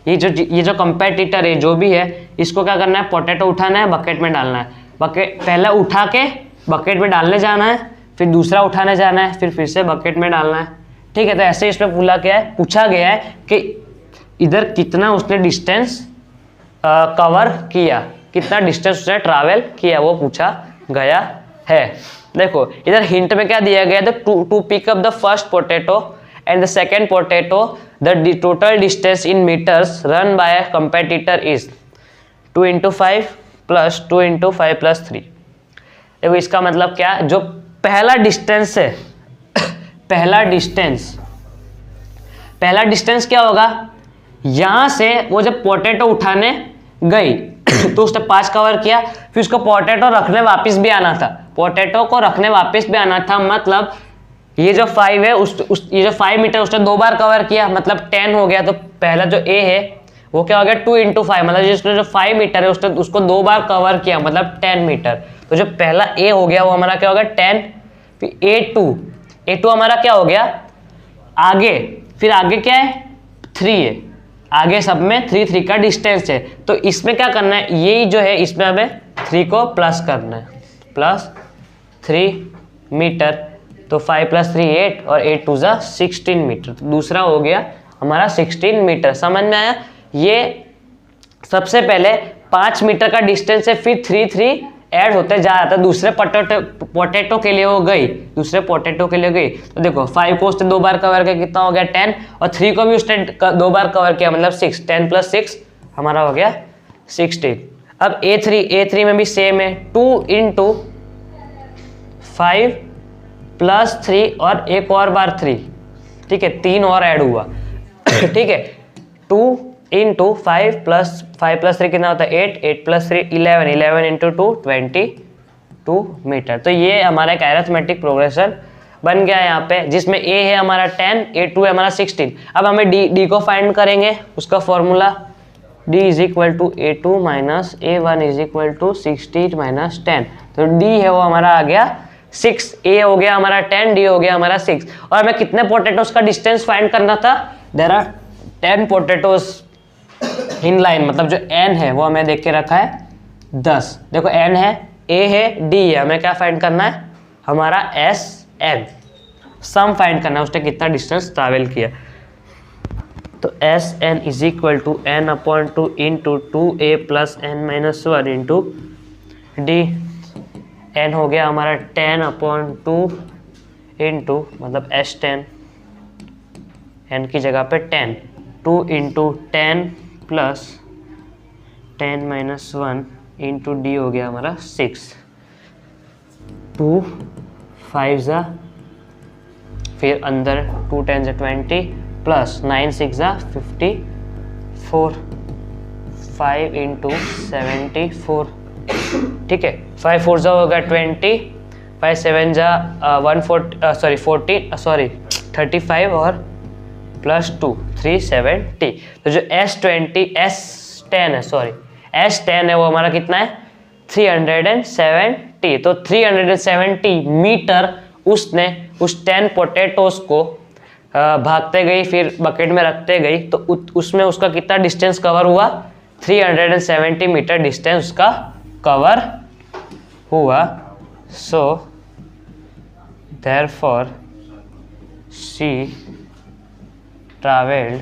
ये जो competitor है जो भी है, इसको क्या करना है, पोटैटो उठाना है, बकेट में डालना है। बकेट पहले उठा के बकेट में डालने जाना है, फिर दूसरा उठाने जाना है, फिर से बकेट में डालना है। ठीक है, तो ऐसे इसमें पूछा गया है कि इधर कितना उसने डिस्टेंस कवर किया, कितना डिस्टेंस उसने ट्रैवल किया, वो पूछा गया है। देखो इधर हिंट में क्या दिया गया है, to pick up the first potato and the second potato, the total distance in metres run by a competitor is 2 × 5 + 2 × 5 + 3। देखो इसका मतलब क्या, जो पहला डिस्टेंस है, पहला डिस्टेंस क्या होगा, यहां से वो जब पोटैटो उठाने गई तो उसने 5 कवर किया, फिर उसको पोटैटो रखने वापस भी आना था, मतलब ये जो 5 है ये जो 5 मीटर उसने 2 बार कवर किया, मतलब 10 हो गया। तो पहला जो ए है वो क्या हो गया, 2 × 5, मतलब जिसने जो 5 मीटर है उसने उसको 2 बार कवर किया, मतलब 10 मीटर। तो जो पहला ए हो गया वो हमारा क्या हो गया 10। फिर A2 हमारा क्या हो गया आगे, फिर आगे क्या है 3 है, आगे सब में 3 का डिस्टेंस है। तो इसमें क्या करना है, यही जो है इसमें हमें 3 को प्लस करना है, +3 मीटर। तो 5 + 3 8 और 8 × 2 = 16 मीटर। तो दूसरा हो गया हमारा 16 मीटर। समझ में आया? ये सबसे पहले 5 मीटर का डिस्टेंस है, फिर 3 ऐड होते जा रहा था। दूसरे पोटैटो के लिए वो गई, तो देखो 5 को उसने 2 बार कवर किया, कितना हो गया 10, और 3 को भी उसने 2 बार कवर किया, मतलब 6। 10 + 6 हमारा हो गया 16। अब A3 में भी सेम है, 2 × 5 + 3 और एक और बार 3, ठीक है, 3 और ऐड हुआ, ठीक है। 2 × 5 + 3 कितना होता है 8, 8 + 3 11, 11 × 2 22 मीटर। तो ये हमारा एक अरिथमेटिक प्रोग्रेशन बन गया यहाँ पे, जिसमें A है हमारा 10, A2 है हमारा 16। अब हमें D को फाइंड करेंगे, उसका फॉर्मूला D = A2 - A1 = 16 - 10। तो D है वो हमारा आ गया 6, A हो गया हमारा 10, D हो गया हमारा 6। और हमें कितने पोटैटोज का डिस्टेंस फाइंड करना था, there are 10 potatoes in line, मतलब जो n है वो हमें देख के रखा है 10। देखो n है, A है, D है, हमें क्या फाइंड करना है, हमारा SN सम फाइंड करना है, उसने कितना डिस्टेंस ट्रैवल किया। तो SN = n/2 × 2A + n - 1 × D। n हो गया हमारा 10/2 × मतलब S10, n की जगह पे 10, 2 × 10 + 10 - 1 × D हो गया हमारा 6। 2 5 फिर अंदर 2 10 20 + 9 6 54, 5 × 74, ठीक है। 5 4 होगा 20, 5 7 35 और +2 370। तो जो S10 है वो हमारा कितना है 370। तो 370 मीटर उसने उस 10 पोटैटोज को भागते गई, फिर बकेट में रखते गई, तो उसमें उसका कितना डिस्टेंस कवर हुआ, 370 मीटर डिस्टेंस उसका कवर हुआ। So therefore she travelled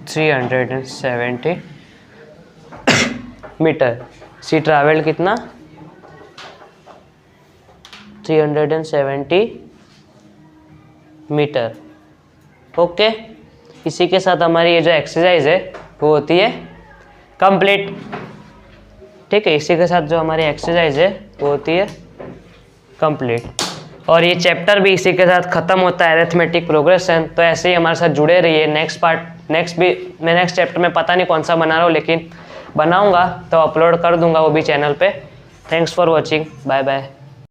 370 metre. She travelled कितना? 370 मीटर। ओके, इसी के साथ हमारी ये जो एक्सरसाइज है वो होती है कंप्लीट। ठीक है, इसी के साथ जो हमारी एक्सरसाइज है वो होती है कंप्लीट। और ये चैप्टर भी इसी के साथ ख़त्म होता है, अरिथमेटिक प्रोग्रेशन। तो ऐसे ही हमारे साथ जुड़े रहिए। मैं नेक्स्ट चैप्टर में पता नहीं कौन सा बना रहा हूँ, लेकिन बनाऊंगा तो अपलोड कर दूंगा वो भी चैनल पे। Thanks for watching, bye bye.